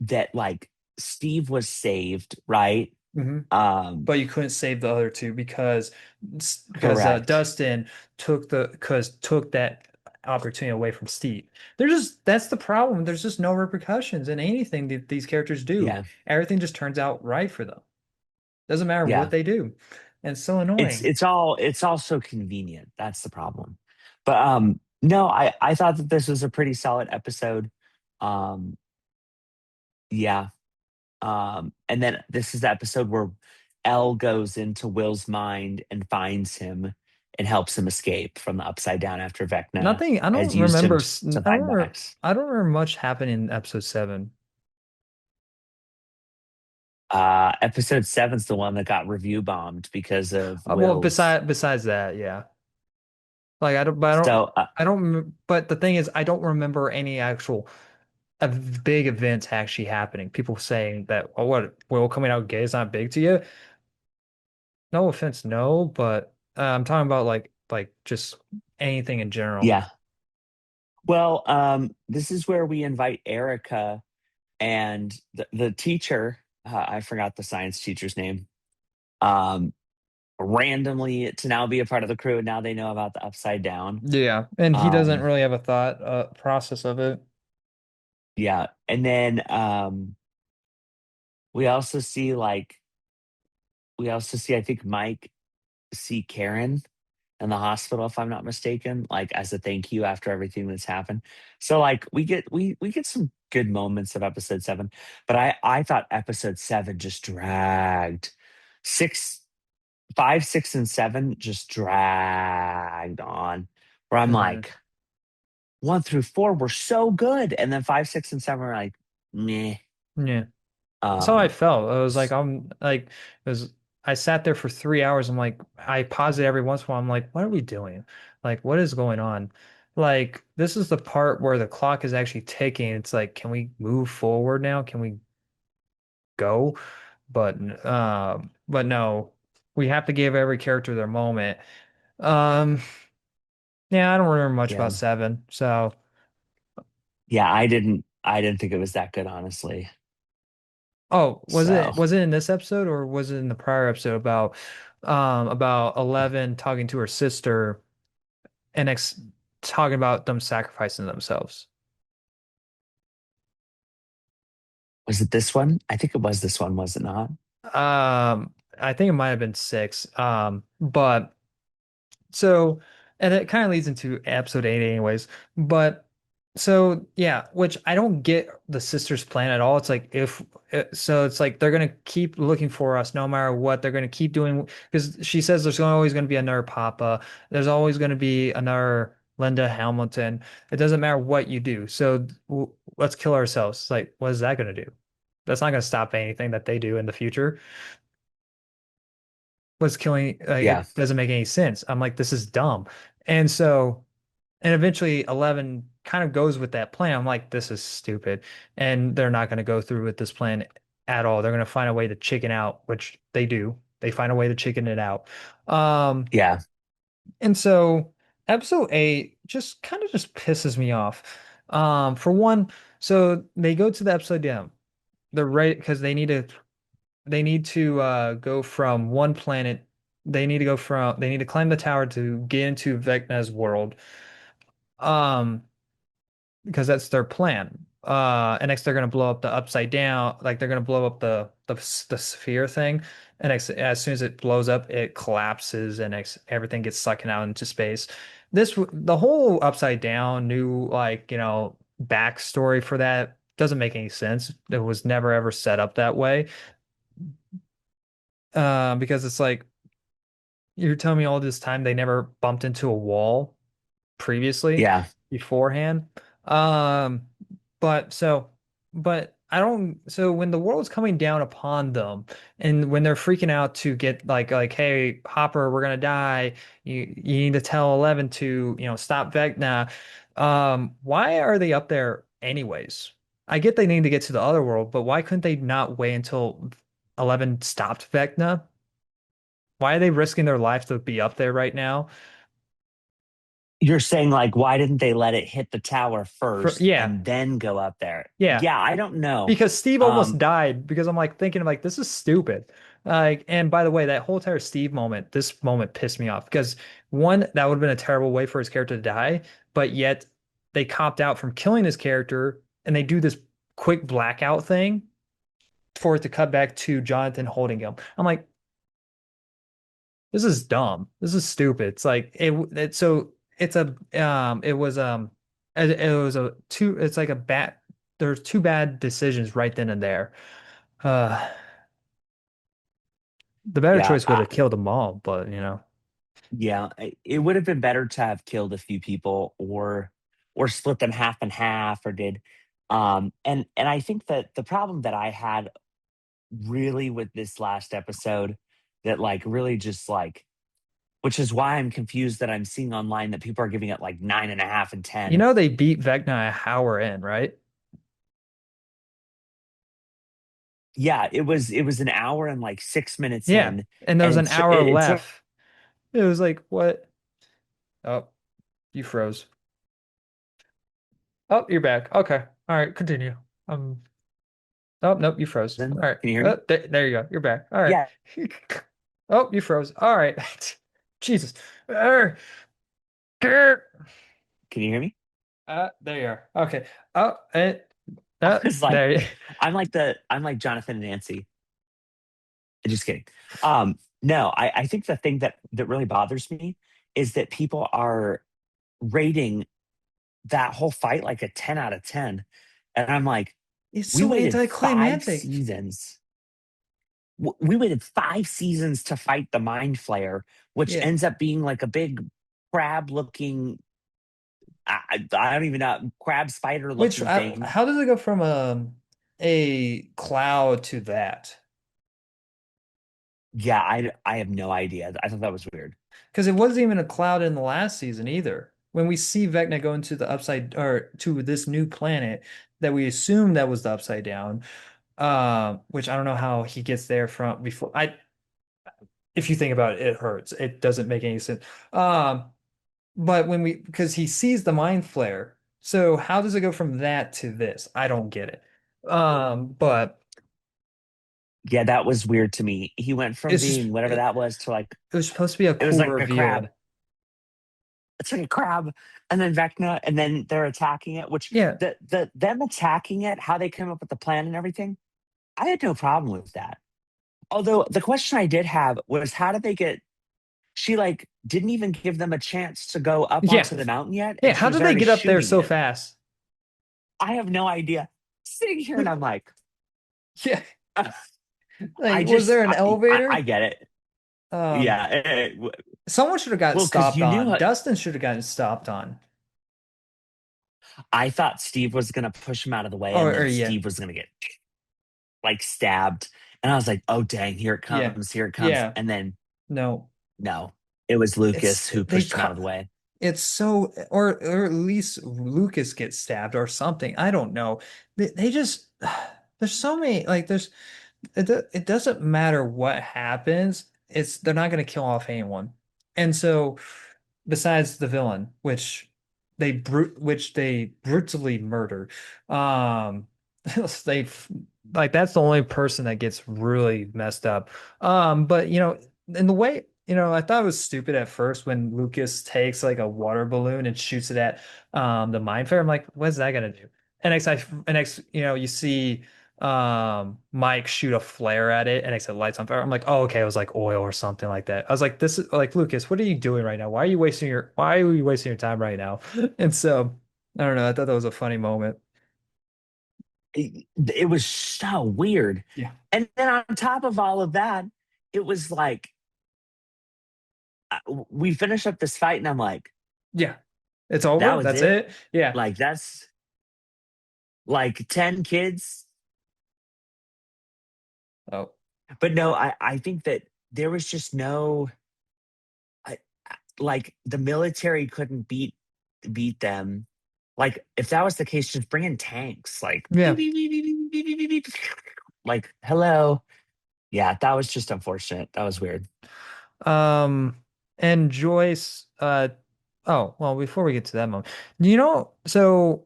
that like Steve was saved, right? Hmm. Um But you couldn't save the other two because correct. Dustin took that opportunity away from Steve. That's the problem. There's just no repercussions in anything that these characters do. Yeah. Everything just turns out right for them. Doesn't matter what Yeah. they do. And it's so annoying. It's all so convenient. That's the problem. But no, I thought that this was a pretty solid episode. Um yeah. And then this is the episode where Elle goes into Will's mind and finds him and helps him escape from the upside down after Vecna Nothing, I has don't used him remember, to find Max. I don't remember much happening in episode 7. Episode seven's the one that got review bombed because of Well, Will's. besides that, yeah. Like So but the thing is, I don't remember any actual big events actually happening. People saying that, oh, what, Will coming out gay is not big to you? No offense, no, but I'm talking about like just anything in general. yeah. Well, this is where we invite Erica and the teacher. I forgot the science teacher's name. Um, randomly to now be a part of the crew. Now they know about the upside down. Yeah, and he doesn't Um, really have a thought process of it. yeah, and then we also see like we also see I think Mike see Karen in the hospital if I'm not mistaken, like as a thank you after everything that's happened. So like we get some good moments of episode seven, but I thought episode seven just dragged. Six, five, six, and seven just dragged on. Where I'm Hmm. like, one through four were so good, and then five, six, and seven were like, meh. Yeah. That's how I Um, felt. I was like, I'm like, it was, I sat there for 3 hours. I'm like, I paused it every once in a while. I'm like, what are we doing? Like, what is going on? Like, this is the part where the clock is actually ticking. It's like, can we move forward now? Can we go? But no, we have to give every character their moment. Um, yeah, I don't remember much yeah, about 7. So, yeah. I didn't think it was that good, honestly. oh, So was it in this episode or was it in the prior episode about 11 talking to her sister and talking about them sacrificing themselves? was it this one? I think it was this one, was it not? I think it might have been 6. But so, and it kind of leads into episode 8 anyways. But so, yeah, which I don't get the sisters' plan at all. It's like so it's like they're gonna keep looking for us no matter what. They're gonna keep doing because she says there's always gonna be another Papa. There's always gonna be another Linda Hamilton. It doesn't matter what you do. So let's kill ourselves. It's like, what is that gonna do? That's not gonna stop anything that they do in the future. Was killing like Yeah, it doesn't make any sense. I'm like, this is dumb. And so and eventually 11 kind of goes with that plan. I'm like, this is stupid. And they're not going to go through with this plan at all. They're going to find a way to chicken out, which they do. They find a way to chicken it out. Um, yeah, and so episode 8 just kind of just pisses me off. For one, So they go to the upside down. They're right because they need to go from one planet. They need to climb the tower to get into Vecna's world. Um, because that's their plan. And next they're gonna blow up the upside down, like they're gonna blow up the sphere thing, and as soon as it blows up, it collapses and everything gets sucked out into space. The whole upside down new backstory for that doesn't make any sense. It was never ever set up that way. Because it's like you're telling me all this time they never bumped into a wall previously Yeah. beforehand. Um, but so, but I don't. So when the world's coming down upon them, and when they're freaking out to get hey, Hopper, we're gonna die. You need to tell 11 to stop Vecna. Why are they up there anyways? I get they need to get to the other world, but why couldn't they not wait until 11 stopped Vecna? Why are they risking their life to be up there right now? You're saying like, why didn't they let it hit the tower first Yeah, and then go up there? yeah. Yeah, I don't know. Because Steve almost Um, died because I'm like thinking like this is stupid. And by the way, that whole entire Steve moment, this moment pissed me off because one, that would have been a terrible way for his character to die, but yet they copped out from killing his character and they do this quick blackout thing for it to cut back to Jonathan holding him. I'm like, this is dumb. This is stupid. It's like it so it's a it was it was a two it's like a bad there's two bad decisions right then and there. Uh the better yeah, choice would have killed them all, but yeah, it would have been better to have killed a few people or split them half and half or did and I think that the problem that I had really with this last episode that like really just like which is why I'm confused that I'm seeing online that people are giving it like 9.5 and 10. they beat Vecna a hour in, right? Yeah, it was an hour and like 6 minutes Yeah. in, And there was and an it's hour it took left. It was like, what? Oh, you froze. Oh, you're back. Okay. All right, continue. Um, oh, nope, you froze. All can right. you hear me? There you go. You're back. All right. Yeah, Oh, you froze. All right. Jesus. Arr, grr. can you hear me? There you are. Okay. Oh, I was like, there you I'm like Jonathan and Nancy. Just kidding. No, I think the thing that really bothers me is that people are rating that whole fight like a 10 out of 10. And I'm like, It's we so waited five anticlimactic. seasons. We waited 5 seasons to fight the Mind Flayer, which Yeah. ends up being like a big crab looking, I don't even know, crab spider Which looking thing. how does it go from a cloud to that? Yeah, I have no idea. I thought that was weird. Because it wasn't even a cloud in the last season either. When we see Vecna go into the upside or to this new planet that we assume that was the upside down, which I don't know how he gets there from before. If you think about it, it hurts. It doesn't make any sense. Um, but because he sees the mind flare, so how does it go from that to this? I don't get it. But Yeah, that was weird to me. He went from it's just being whatever that was to like it was supposed to be a it was cool like a crab. reveal. It's like a crab, and then Vecna, and then they're attacking it. Which Yeah, the them attacking it, how they came up with the plan and everything, I had no problem with that. Although the question I did have was, how did they get? She like didn't even give them a chance to go up yeah, onto the mountain yet, yeah. and she How was did they already get up there shooting so it. fast? I have no idea. Sitting here and I'm like, Yeah. I Like, was just there an I elevator? get it. Um, Yeah. Someone should have gotten Well, because stopped you knew on. Dustin should have gotten stopped on. I thought Steve was gonna push him out of the way, and Or then yeah, Steve was gonna get like stabbed. And I was like, oh dang, yeah, here it comes. yeah. And then No, no, it was it's Lucas who they pushed him out of cut. the way. It's so, or at least Lucas gets stabbed or something. I don't know. They just there's so many it doesn't matter what happens. They're not going to kill off anyone. And so besides the villain, which which they brutally murder. Um, they like that's the only person that gets really messed up. But in the way, I thought it was stupid at first when Lucas takes like a water balloon and shoots it at the Mind Fair. I'm like, what's that gonna do? And next, you see Mike shoot a flare at it and it lights on fire. I'm like, oh, okay, it was like oil or something like that. I was like, this is like Lucas, what are you doing right now? Why are you wasting your time right now? And so I don't know, I thought that was a funny moment. It was so weird. Yeah. And then on top of all of that, it was like we finish up this fight, and I'm like, Yeah. It's that over. was That's it. it. Yeah. Like that's like 10 kids. Oh. But no, I think that there was just no I, like the military couldn't beat them. Like if that was the case, just bring in tanks. Like beep, Yeah. beep, beep, beep, beep, beep, beep, beep, beep. Like hello. Yeah, that was just unfortunate. That was weird. Um and Joyce oh, well, before we get to that moment, so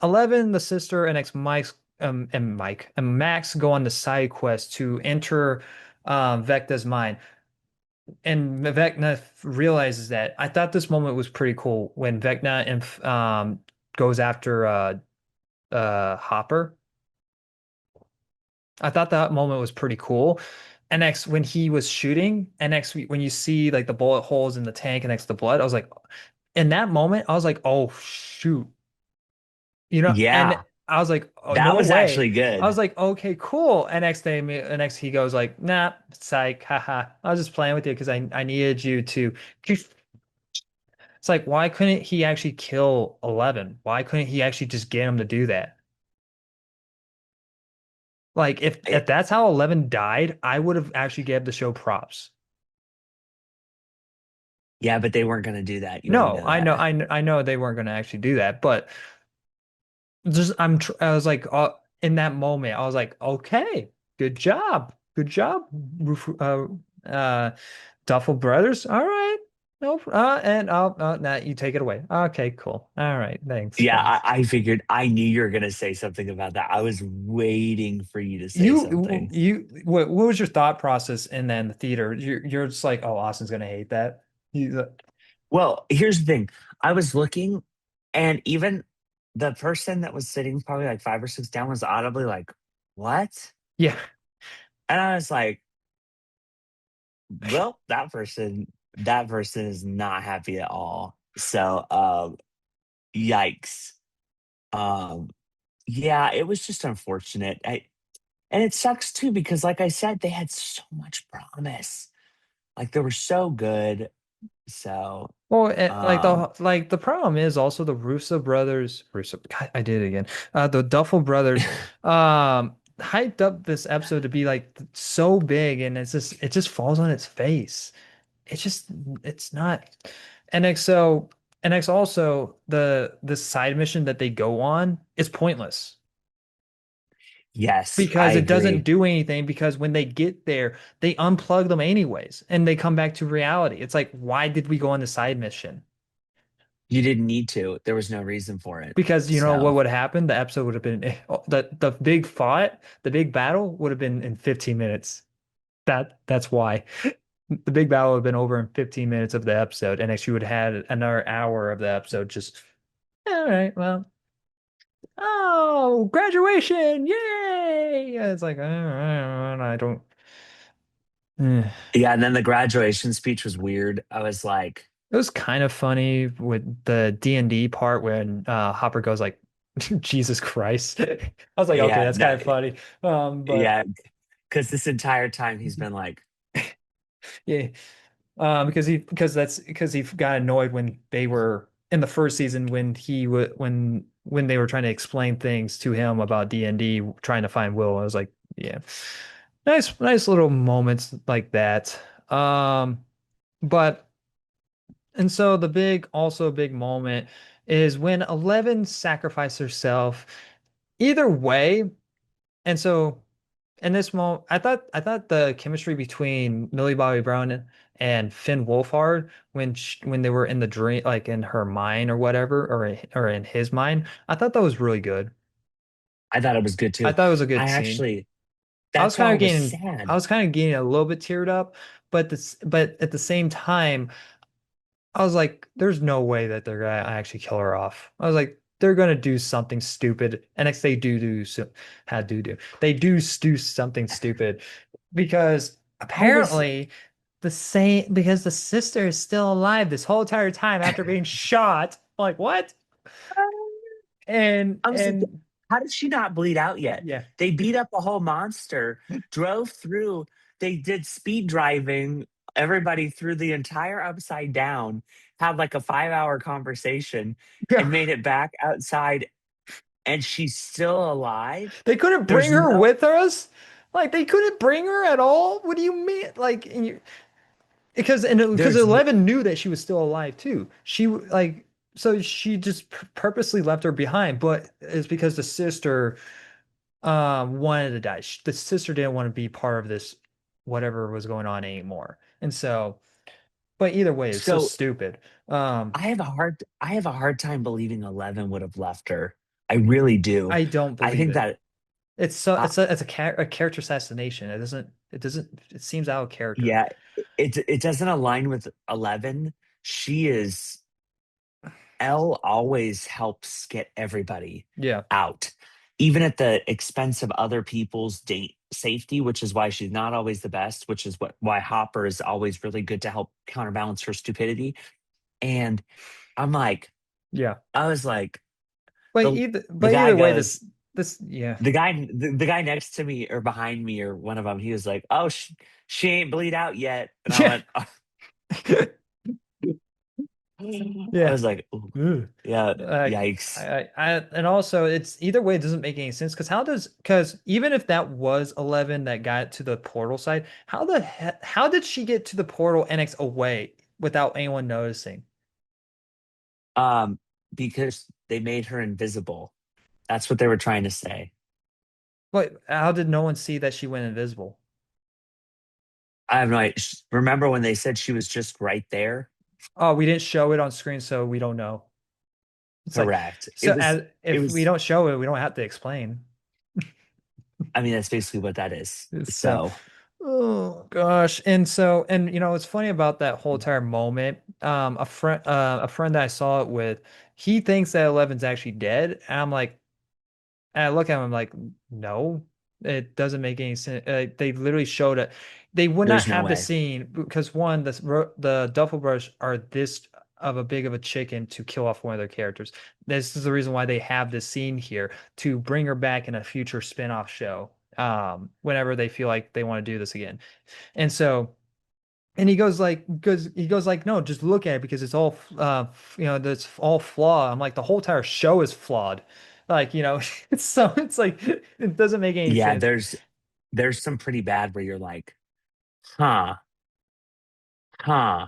11, the sister, and Mike and Max go on the side quest to enter Vecna's mind. And Vecna realizes that. I thought this moment was pretty cool when Vecna and goes after Hopper. I thought that moment was pretty cool. And next, when he was shooting, and next, when you see like the bullet holes in the tank and next to the blood, I was like, in that moment, I was like, oh shoot, and Yeah, I was like, oh that no was way. actually I was good. like, okay, cool. And next he goes like, nah, psych, haha. I was just playing with you because I needed you to. It's like, why couldn't he actually kill 11? Why couldn't he actually just get him to do that? Like, if It- that's how 11 died, I would have actually gave the show props. yeah, but they weren't going to do that. You already No, know that. I know they weren't going to actually do that, but I was like, in that moment, I was like, okay, good job, Duffel Brothers. All right, no, and now you take it away. Okay, cool. All right, thanks, Yeah, thanks. I figured I knew you were going to say something about that. I was waiting for you to say something. What was your thought process in then the theater? You're just like, oh, Austin's gonna hate that. You, Well, here's the thing. I was looking, and even the person that was sitting probably like 5 or 6 down was audibly like, "What?" yeah. And I was like, "Well, that person is not happy at all." So, yikes. Um, yeah, it was just unfortunate. And it sucks too because, like I said, they had so much promise. Like they were so good. So, Well, um, like the problem is also the Russo brothers. God, I did it again. The Duffel brothers, hyped up this episode to be like so big, and it just falls on its face. It's just it's not. And next also the side mission that they go on is pointless yes, I because it doesn't agree. do anything because when they get there, they unplug them anyways and they come back to reality. It's like, why did we go on the side mission? You didn't need to. There was no reason for it. Because you know what So, would happen? The episode would have been the big fight, the big battle would have been in 15 minutes. That's why. The big battle would have been over in 15 minutes of the episode, and actually would have had another hour of the episode just, all right, well, oh, graduation, yay! Yeah, it's like, all right, I don't. eh. yeah, and then the graduation speech was weird. I was like, It was kind of funny with the D&D part when Hopper goes like, Jesus Christ. I was like, okay, yeah, that's kind no, of funny. But yeah, because this entire time he's been like, yeah, because he got annoyed when they were in the first season when he would when they were trying to explain things to him about D&D, trying to find Will. I was like, yeah, nice little moments like that. But and so the also big moment is when 11 sacrificed herself. Either way, and so in this moment, I thought the chemistry between Millie Bobby Brown and Finn Wolfhard when they were in the dream, like in her mind or whatever, or in his mind. I thought that was really good. I thought it was good I too. thought it was a good I scene. actually, that's why I was I sad. was kind of getting a little bit teared up, but at the same time, I was like, there's no way that they're gonna actually kill her off. I was like, they're gonna do something stupid. And next they do so had do. They do something stupid because I was, apparently because the sister is still alive this whole entire time after being shot. I'm like, what? I was like, And how did she not bleed out yet? yeah. They beat up a whole monster, drove through, they did speed driving everybody through the entire upside down, had like a 5 hour conversation, Yeah. and made it back outside, and she's still alive. They couldn't bring There's her no, with us. Like they couldn't bring her at all. What do you mean? Like because there's no, 11 knew that she was still alive too. So she just purposely left her behind, but it's because the sister wanted to die. The sister didn't want to be part of this whatever was going on anymore. And so, but either way, it's so so stupid. Um I have a hard time believing 11 would have left her. I really do. I don't I believe think it. that, It's uh, a character assassination. It seems out of character. yeah, it doesn't align with 11. She is Elle always helps get everybody Yeah. out, even at the expense of other people's date safety, which is why she's not always the best, which is why Hopper is always really good to help counterbalance her stupidity. And I'm like, Yeah. I was like, the But guy either way, goes, this yeah. the guy next to me or behind me or one of them, he was like, "Oh, she ain't bleed out yet," and I Yeah. went, I Yeah. was like, "Ooh, Ugh. yeah, Like yikes." and also it's either way it doesn't make any sense because even if that was 11 that got to the portal side, how did she get to the portal NX away without anyone noticing? Um, because they made her invisible. That's what they were trying to say. But how did no one see that she went invisible? I have no idea. Remember when they said she was just right there? Oh, we didn't show it on screen, so we don't know. It's like Correct. so as It if we was, don't show it, we don't have to explain. I mean, that's basically what that is. So, So, oh gosh. And what's funny about that whole entire moment, a friend that I saw it with, he thinks that Eleven's actually dead. And I'm like, and I look at him like, no, it doesn't make any sense. They literally showed it. They would not there's no have the way. scene because one, the Duffel Brush are this of a big of a chicken to kill off one of their characters. This is the reason why they have this scene here to bring her back in a future spin-off show. Whenever they feel like they want to do this again. And so and he goes like, no, just look at it because it's all that's all flawed. I'm like, the whole entire show is flawed. Like, it's like it doesn't make any Yeah, sense. there's some pretty bad where you're like, huh, huh.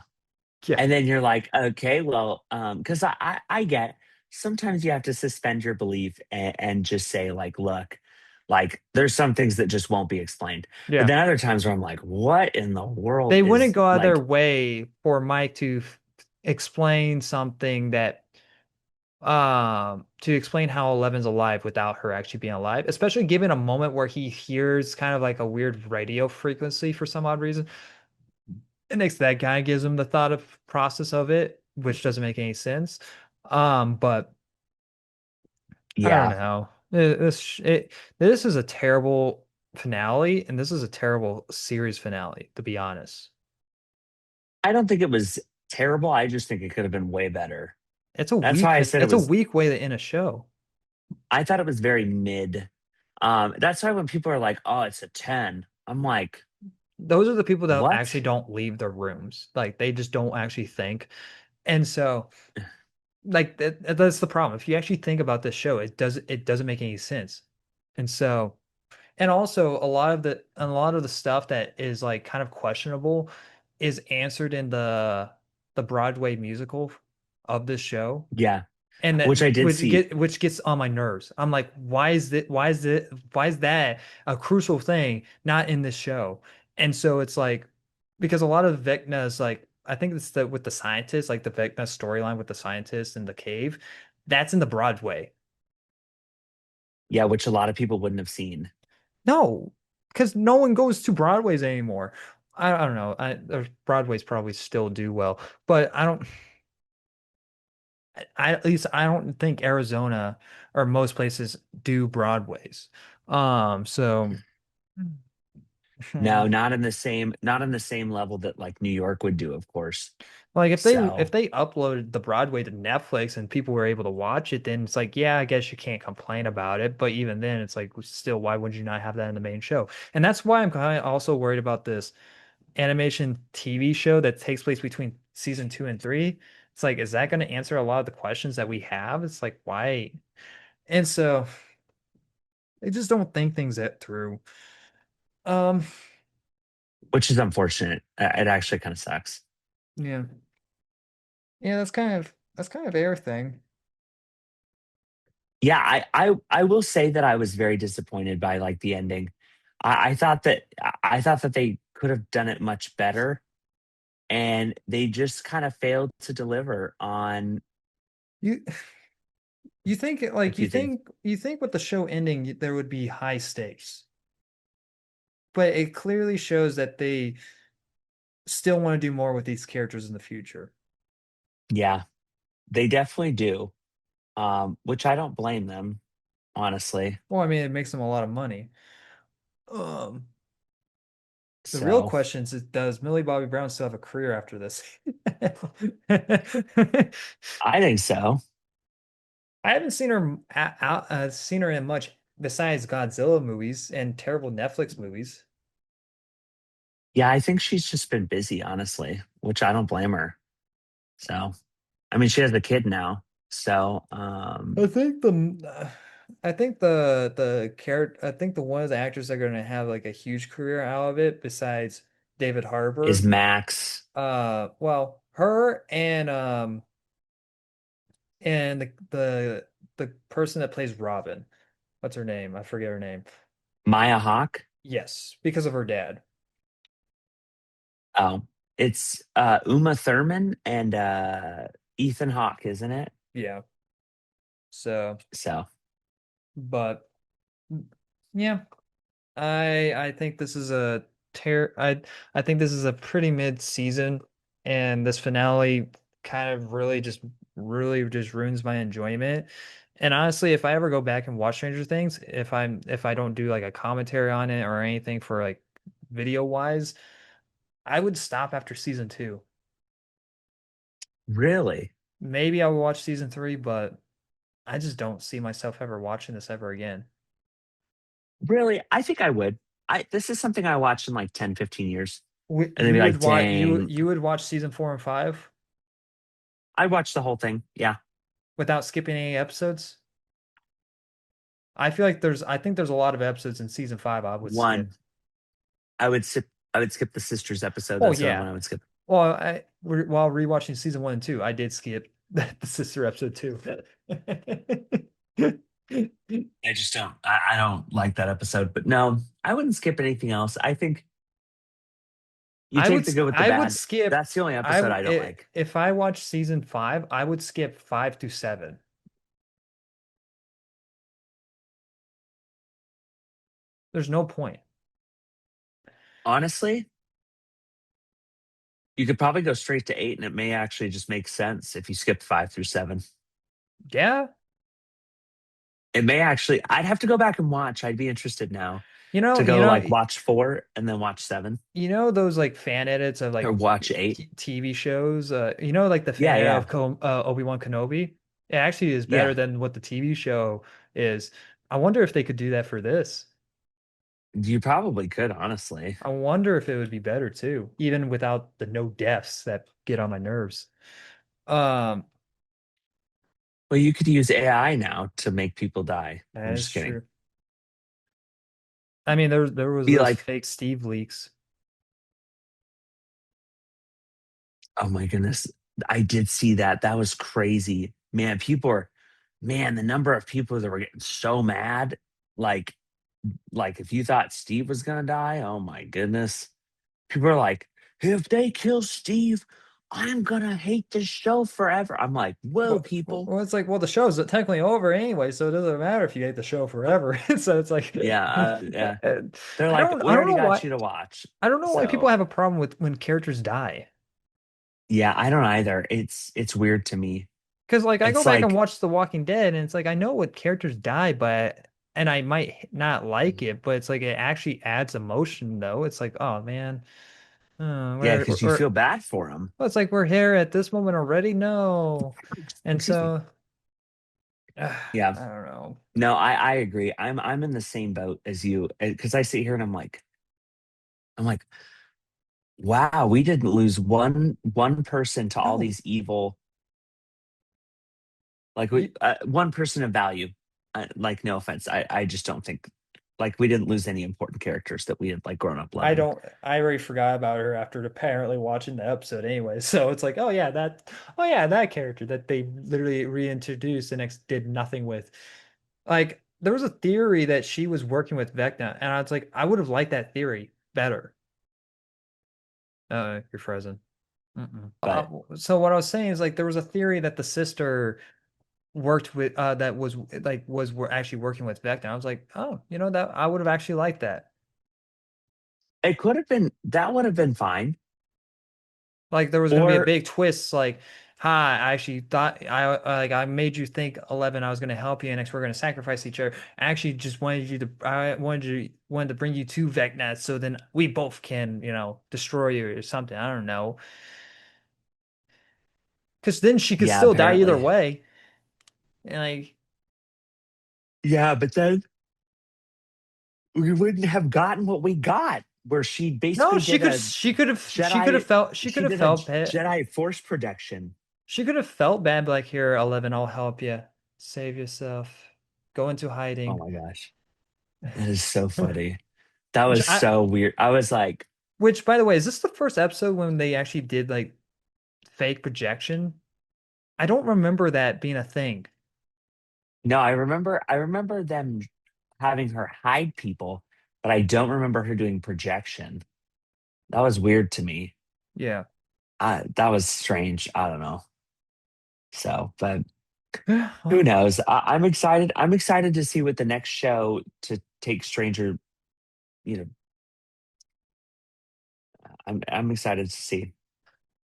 Yeah. And then you're like, okay, well, because I get sometimes you have to suspend your belief and just say, like, look, like there's some things that just won't be explained. But Yeah. then other times where I'm like, what in the world They wouldn't is go out of their like, way for Mike to explain something that to explain how Eleven's alive without her actually being alive, especially given a moment where he hears kind of like a weird radio frequency for some odd reason. It makes that guy gives him the thought of process of it, which doesn't make any sense. But I don't yeah, know. This is a terrible finale, and this is a terrible series finale, to be honest. I don't think it was terrible. I just think it could have been way better. That's why I said it It's a was, weak way to end a show. I thought it was very mid. That's why when people are like, oh, it's a 10, I'm like, Those are the people that what? actually don't leave their rooms. Like they just don't actually think. And so that's the problem. If you actually think about this show, it doesn't make any sense. And so and also a lot of the stuff that is like kind of questionable is answered in the Broadway musical of this show. Yeah, And which I did see. which gets on my nerves. I'm like, why is that a crucial thing not in this show? And so it's like because a lot of Vecna is like I think it's the with the scientists, like the Vecna storyline with the scientists in the cave, that's in the Broadway. Yeah, which a lot of people wouldn't have seen. No, because no one goes to Broadways anymore. I don't know. Broadways probably still do well, but I don't. At least I don't think Arizona or most places do Broadways. So No, not in the same level that like New York would do, of course. like if So, they uploaded the Broadway to Netflix and people were able to watch it, then it's like, yeah, I guess you can't complain about it. But even then, it's like, still, why would you not have that in the main show? And that's why I'm kind of also worried about this animation TV show that takes place between season 2 and 3. It's like, is that going to answer a lot of the questions that we have? It's like, why? And so they just don't think things that through. Um, which is unfortunate. It actually kind of sucks. yeah. Yeah, that's kind of everything. Yeah, I will say that I was very disappointed by like the ending. I thought that they could have done it much better, and they just kind of failed to deliver on You you think a like few things. you think with the show ending there would be high stakes, but it clearly shows that they still want to do more with these characters in the future. Yeah, they definitely do. Which I don't blame them, honestly. Well, I mean, it makes them a lot of money. Um, the real So question is, does Millie Bobby Brown still have a career after this? I think so. I haven't seen her seen her in much besides Godzilla movies and terrible Netflix movies. Yeah, I think she's just been busy, honestly, which I don't blame her. So, I mean, she has a kid now. So, I think I think the one of the actors that are gonna have like a huge career out of it besides David is Harbour. Max Well, her and the person that plays Robin. What's her name? I forget her name. Maya Hawk? Yes, because of her dad. Oh, it's Uma Thurman and Ethan Hawke, isn't it? Yeah. So, So, but yeah, I think this is a ter I think this is a pretty mid season, and this finale kind of really just ruins my enjoyment. And honestly, if I ever go back and watch Stranger Things, if I don't do like a commentary on it or anything for like video wise, I would stop after season 2. really? Maybe I will watch season 3, but I just don't see myself ever watching this ever again. Really? I think I would. This is something I watched in like 10, 15 years. And they'd You be would like, watch dang, you would watch season 4 and 5 I watched the whole thing. Yeah. without skipping any episodes? I think there's a lot of episodes in season 5 I would skip. One. I would skip the sisters episode. Oh That's the only yeah. one I would skip. Well, while rewatching season 1 and 2, I did skip the sister episode too. I just don't. I don't like that episode. But no, I wouldn't skip anything else. I think you take the good with the I would bad. skip That's the only episode I don't like. if I watch season 5, I would skip 5 to 7. There's no point. Honestly, you could probably go straight to eight, and it may actually just make sense if you skip five through seven. Yeah. It may actually. I'd have to go back and watch. I'd be interested now to You go know, like watch four and then watch seven those like fan edits of or like watch eight. TV shows. Like the Yeah, fan edit yeah, of Obi-Wan Kenobi. It actually is better yeah. than what the TV show is. I wonder if they could do that for this. You probably could, honestly. I wonder if it would be better too, even without the no deaths that get on my nerves. Um, Well, you could use AI now to make people die. I'm that is just kidding. true. I mean, there was Be those like, fake Steve leaks. oh my goodness, I did see that. That was crazy, man. Man, the number of people that were getting so mad, like, like if you thought Steve was gonna die, oh my goodness. People are like, if they kill Steve, I'm gonna hate this show forever. I'm like, whoa, Well, people. well, it's like, well, the show's technically over anyway, so it doesn't matter if you hate the show forever. So it's like, Yeah. They're I like, don't, we I don't already know got why, you to watch. I don't know why people So have a problem with when characters die. yeah, I don't either. It's weird to me. Because like I go It's back and like, watch The Walking Dead, and it's like I know what characters die, but and I might not like it, but it's like it actually adds emotion though. It's like, oh man, yeah, we're, because you we're feel bad for them. well, it's like we're here at this moment already. No, and Excuse me. so Yeah. I don't know. No, I agree. I'm in the same boat as you because I sit here and I'm like, wow, we didn't lose one person to all No, these evil, like you, one person of value. Like, no offense, I just don't think like we didn't lose any important characters that we had like grown up I loving. don't. I already forgot about her after apparently watching the episode anyway. So it's like, oh yeah, that character that they literally reintroduced and ex did nothing with. Like there was a theory that she was working with Vecna, and I was like, I would have liked that theory better. You're frozen. Mm-mm. But So what I was saying is like there was a theory that the sister worked with that was like was were actually working with Vecna. I was like, oh, that I would have actually liked that. it could have been that would have been fine. Like there was gonna be a Or big twist. Like, hi, I actually thought I made you think 11. I was gonna help you, and next we're gonna sacrifice each other. I actually just wanted you to. I wanted to bring you to Vecna, so then we both can, destroy you or something. I don't know. Because then she could yeah, still die either apparently. way. And like, Yeah, but then we wouldn't have gotten what we got, where she no, basically she did could. a She could have Jedi. felt. She could She have did a felt bad. Jedi Force projection. She could have felt bad. But like, here, 11, I'll help you. Save yourself. Go into Oh hiding. my gosh, that is so funny. That Which was so weird. I was like, Which, by the way, is this the first episode when they actually did like fake projection? I don't remember that being a thing. no, I remember them having her hide people, but I don't remember her doing projection. That was weird to me. Yeah. That was strange. I don't know. So, but who Well, knows? I'm excited. I'm excited to see what the next show to take Stranger, you know, I'm excited to see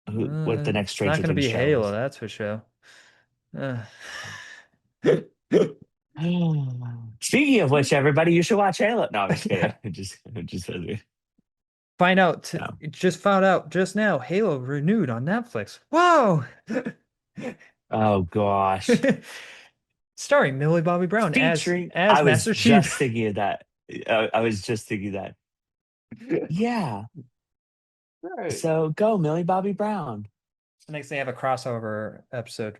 what the next it's not Stranger going to Things be show Halo, is. that's for sure. Uh, Speaking of which, everybody, you should watch Halo. No, I'm just kidding. Just Find out. no. Just found out just now. Halo renewed on Netflix. Whoa! Oh gosh. Starring Millie Bobby Brown as Featuring, I as was Master Chief. just thinking of that. I was just thinking that. Yeah. Right. So go, Millie Bobby Brown. So next they have a crossover episode.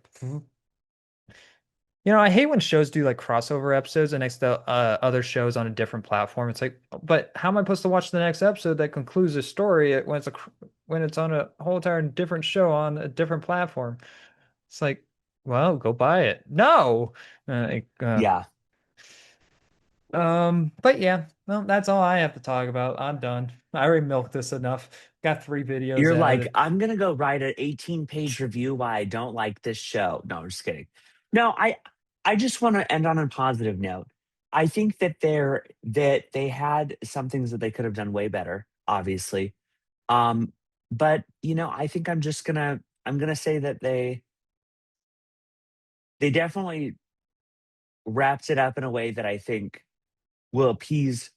I hate when shows do like crossover episodes and next to other shows on a different platform. It's like, but how am I supposed to watch the next episode that concludes the story when it's on a whole entire different show on a different platform? It's like, well, go buy it. No. Like, Yeah. but yeah, well, that's all I have to talk about. I'm done. I already milked this enough. Got 3 videos You're out of like, it. I'm gonna go write an 18-page review why I don't like this show. No, I'm just kidding. No, I just want to end on a positive note. I think that they had some things that they could have done way better, obviously. Um, but I think I'm gonna say that they definitely wrapped it up in a way that I think will appease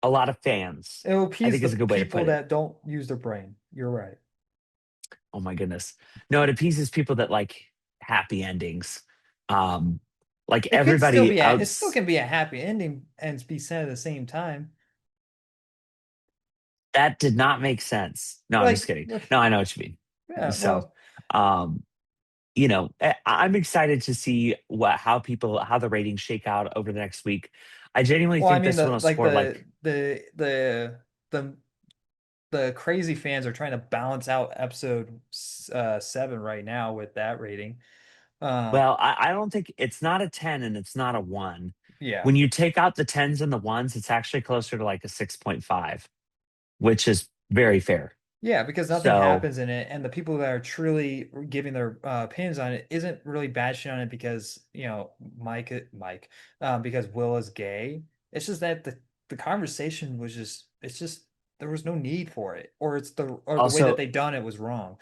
a lot of fans. It'll I appease think the is a good way to people put it. that don't use their brain. You're right. Oh my goodness. No, it appeases people that like happy endings. Um, like everybody It still else, can be a happy ending and be said at the same time. that did not make sense. No, I'm just Like, kidding. No, I know what you mean. yeah, So, well, um, I'm excited to see how the ratings shake out over the next week. I genuinely I think mean this one the will like score like, the the crazy fans are trying to balance out episode 7 right now with that rating. Uh, well, I don't think it's not a 10 and it's not a 1. yeah. When you take out the tens and the ones, it's actually closer to like a 6.5, which is very fair. Yeah, because nothing So happens in it, and the people that are truly giving their opinions on it isn't really bashing on it because because Will is gay. It's just that the conversation was just there was no need for it, or the way that also, they done it was wrong.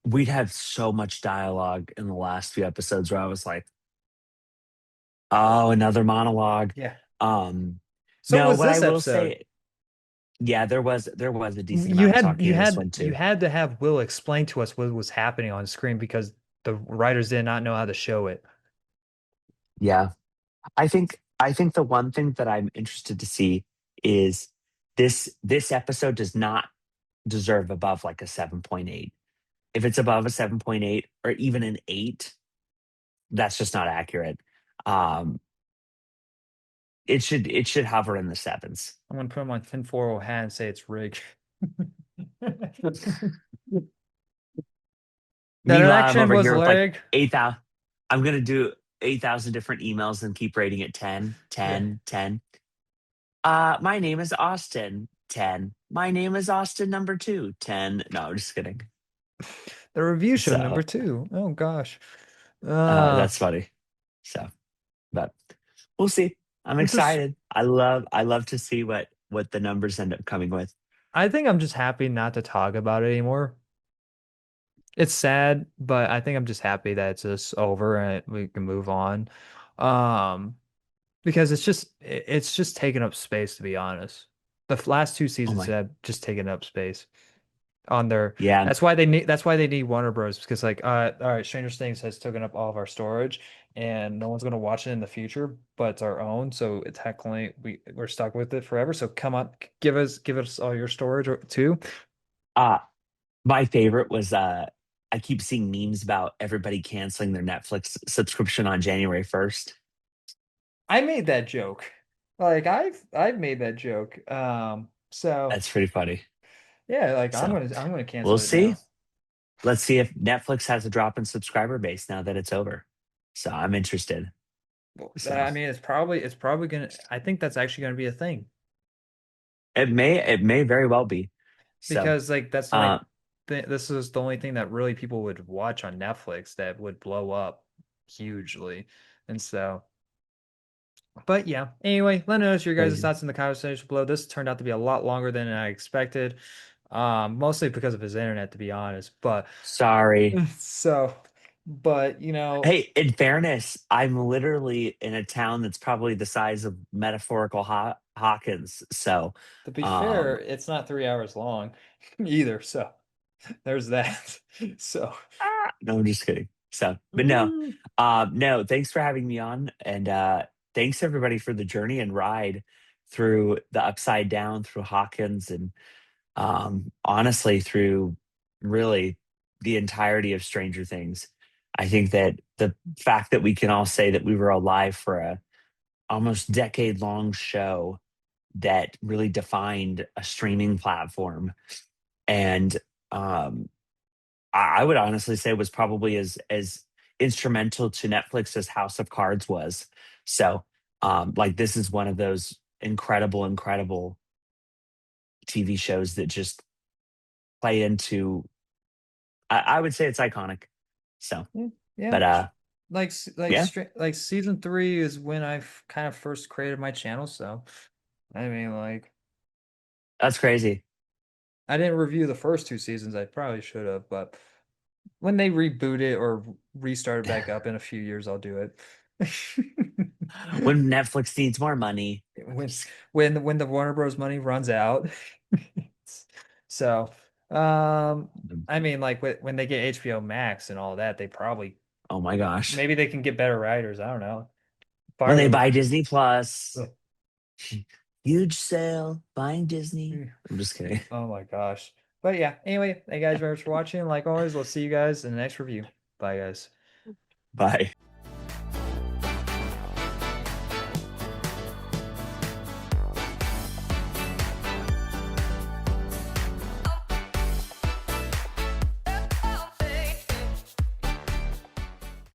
we'd had so much dialogue in the last few episodes where I was like, oh, another monologue. Yeah. Um, So no, was what I this will episode. say, yeah, there was a decent amount of talking in this one You too. had to have Will explain to us what was happening on screen because the writers did not know how to show it. Yeah. I think the one thing that I'm interested to see is this episode does not deserve above like a 7.8. If it's above a 7.8 or even an 8, that's just not accurate. Um it should hover in the sevens. I'm gonna put him on tinfoil hat and say it's rigged. That Meanwhile, I'm election over was here with like rigged. 8,000. I'm going to do 8,000 different emails and keep rating it 10, Yeah. 10, 10. My name is Austin, 10. My name is Austin number 2, 10. No, I'm just kidding. The review show number So, two. Oh gosh. Uh, that's funny. So, but we'll see. I'm I'm just excited. I love to see what the numbers end up coming with. I think I'm just happy not to talk about it anymore. It's sad, but I think I'm just happy that it's just over and we can move on. Um, because it's just taking up space to be honest. The last two Oh seasons my. have just taken up space on their Yeah. that's why they need Warner Bros. Because like all right, Stranger Things has taken up all of our storage and no one's gonna watch it in the future, but it's our own, so it technically we're stuck with it forever. So come on, give us all your storage too. Uh my favorite was I keep seeing memes about everybody canceling their Netflix subscription on January 1st. I made that joke. Like I've made that joke. So That's pretty funny. yeah, like So I'm gonna we'll cancel it see. now. Let's see if Netflix has a drop in subscriber base now that it's over. So I'm interested. Well, So I mean, it's probably gonna. I think that's actually gonna be a thing it may very well be. So because like that's the only uh thing. This is the only thing that really people would watch on Netflix that would blow up hugely, and so. But yeah. Anyway, let me know your guys' crazy. thoughts in the conversation below. This turned out to be a lot longer than I expected, mostly because of his internet, to be honest. But Sorry. so, but Hey, in fairness, I'm literally in a town that's probably the size of metaphorical Hawkins. So to be fair, um it's not 3 hours long either. So there's that. So. no, I'm just kidding. So, but no, Mm. no, thanks for having me on. And thanks everybody for the journey and ride through the upside down, through Hawkins, and honestly, through really the entirety of Stranger Things. I think that the fact that we can all say that we were alive for a almost decade long show that really defined a streaming platform and um, I would honestly say was probably as instrumental to Netflix as House of Cards was. So, like this is one of those incredible, incredible TV shows that just play into. I would say it's iconic. So, Yeah, yeah. but yeah, Like season three is when I kind of first created my channel. So I mean, like that's crazy. I didn't review the first two seasons. I probably should have, but when they reboot it or restart it back up in a few years, I'll do it. When Netflix needs more money, when when the Warner Bros. Money runs out. So, I mean, like when they get HBO Max and all that, they probably oh my gosh, maybe they can get better writers. I don't know. when Fire they them. buy Disney Plus, Ugh. huge sale, buying Disney. Mm. I'm just kidding. Oh my gosh. But yeah, anyway, thank you guys very much for watching. Like always, we'll see you guys in the next review. Bye, guys. Bye.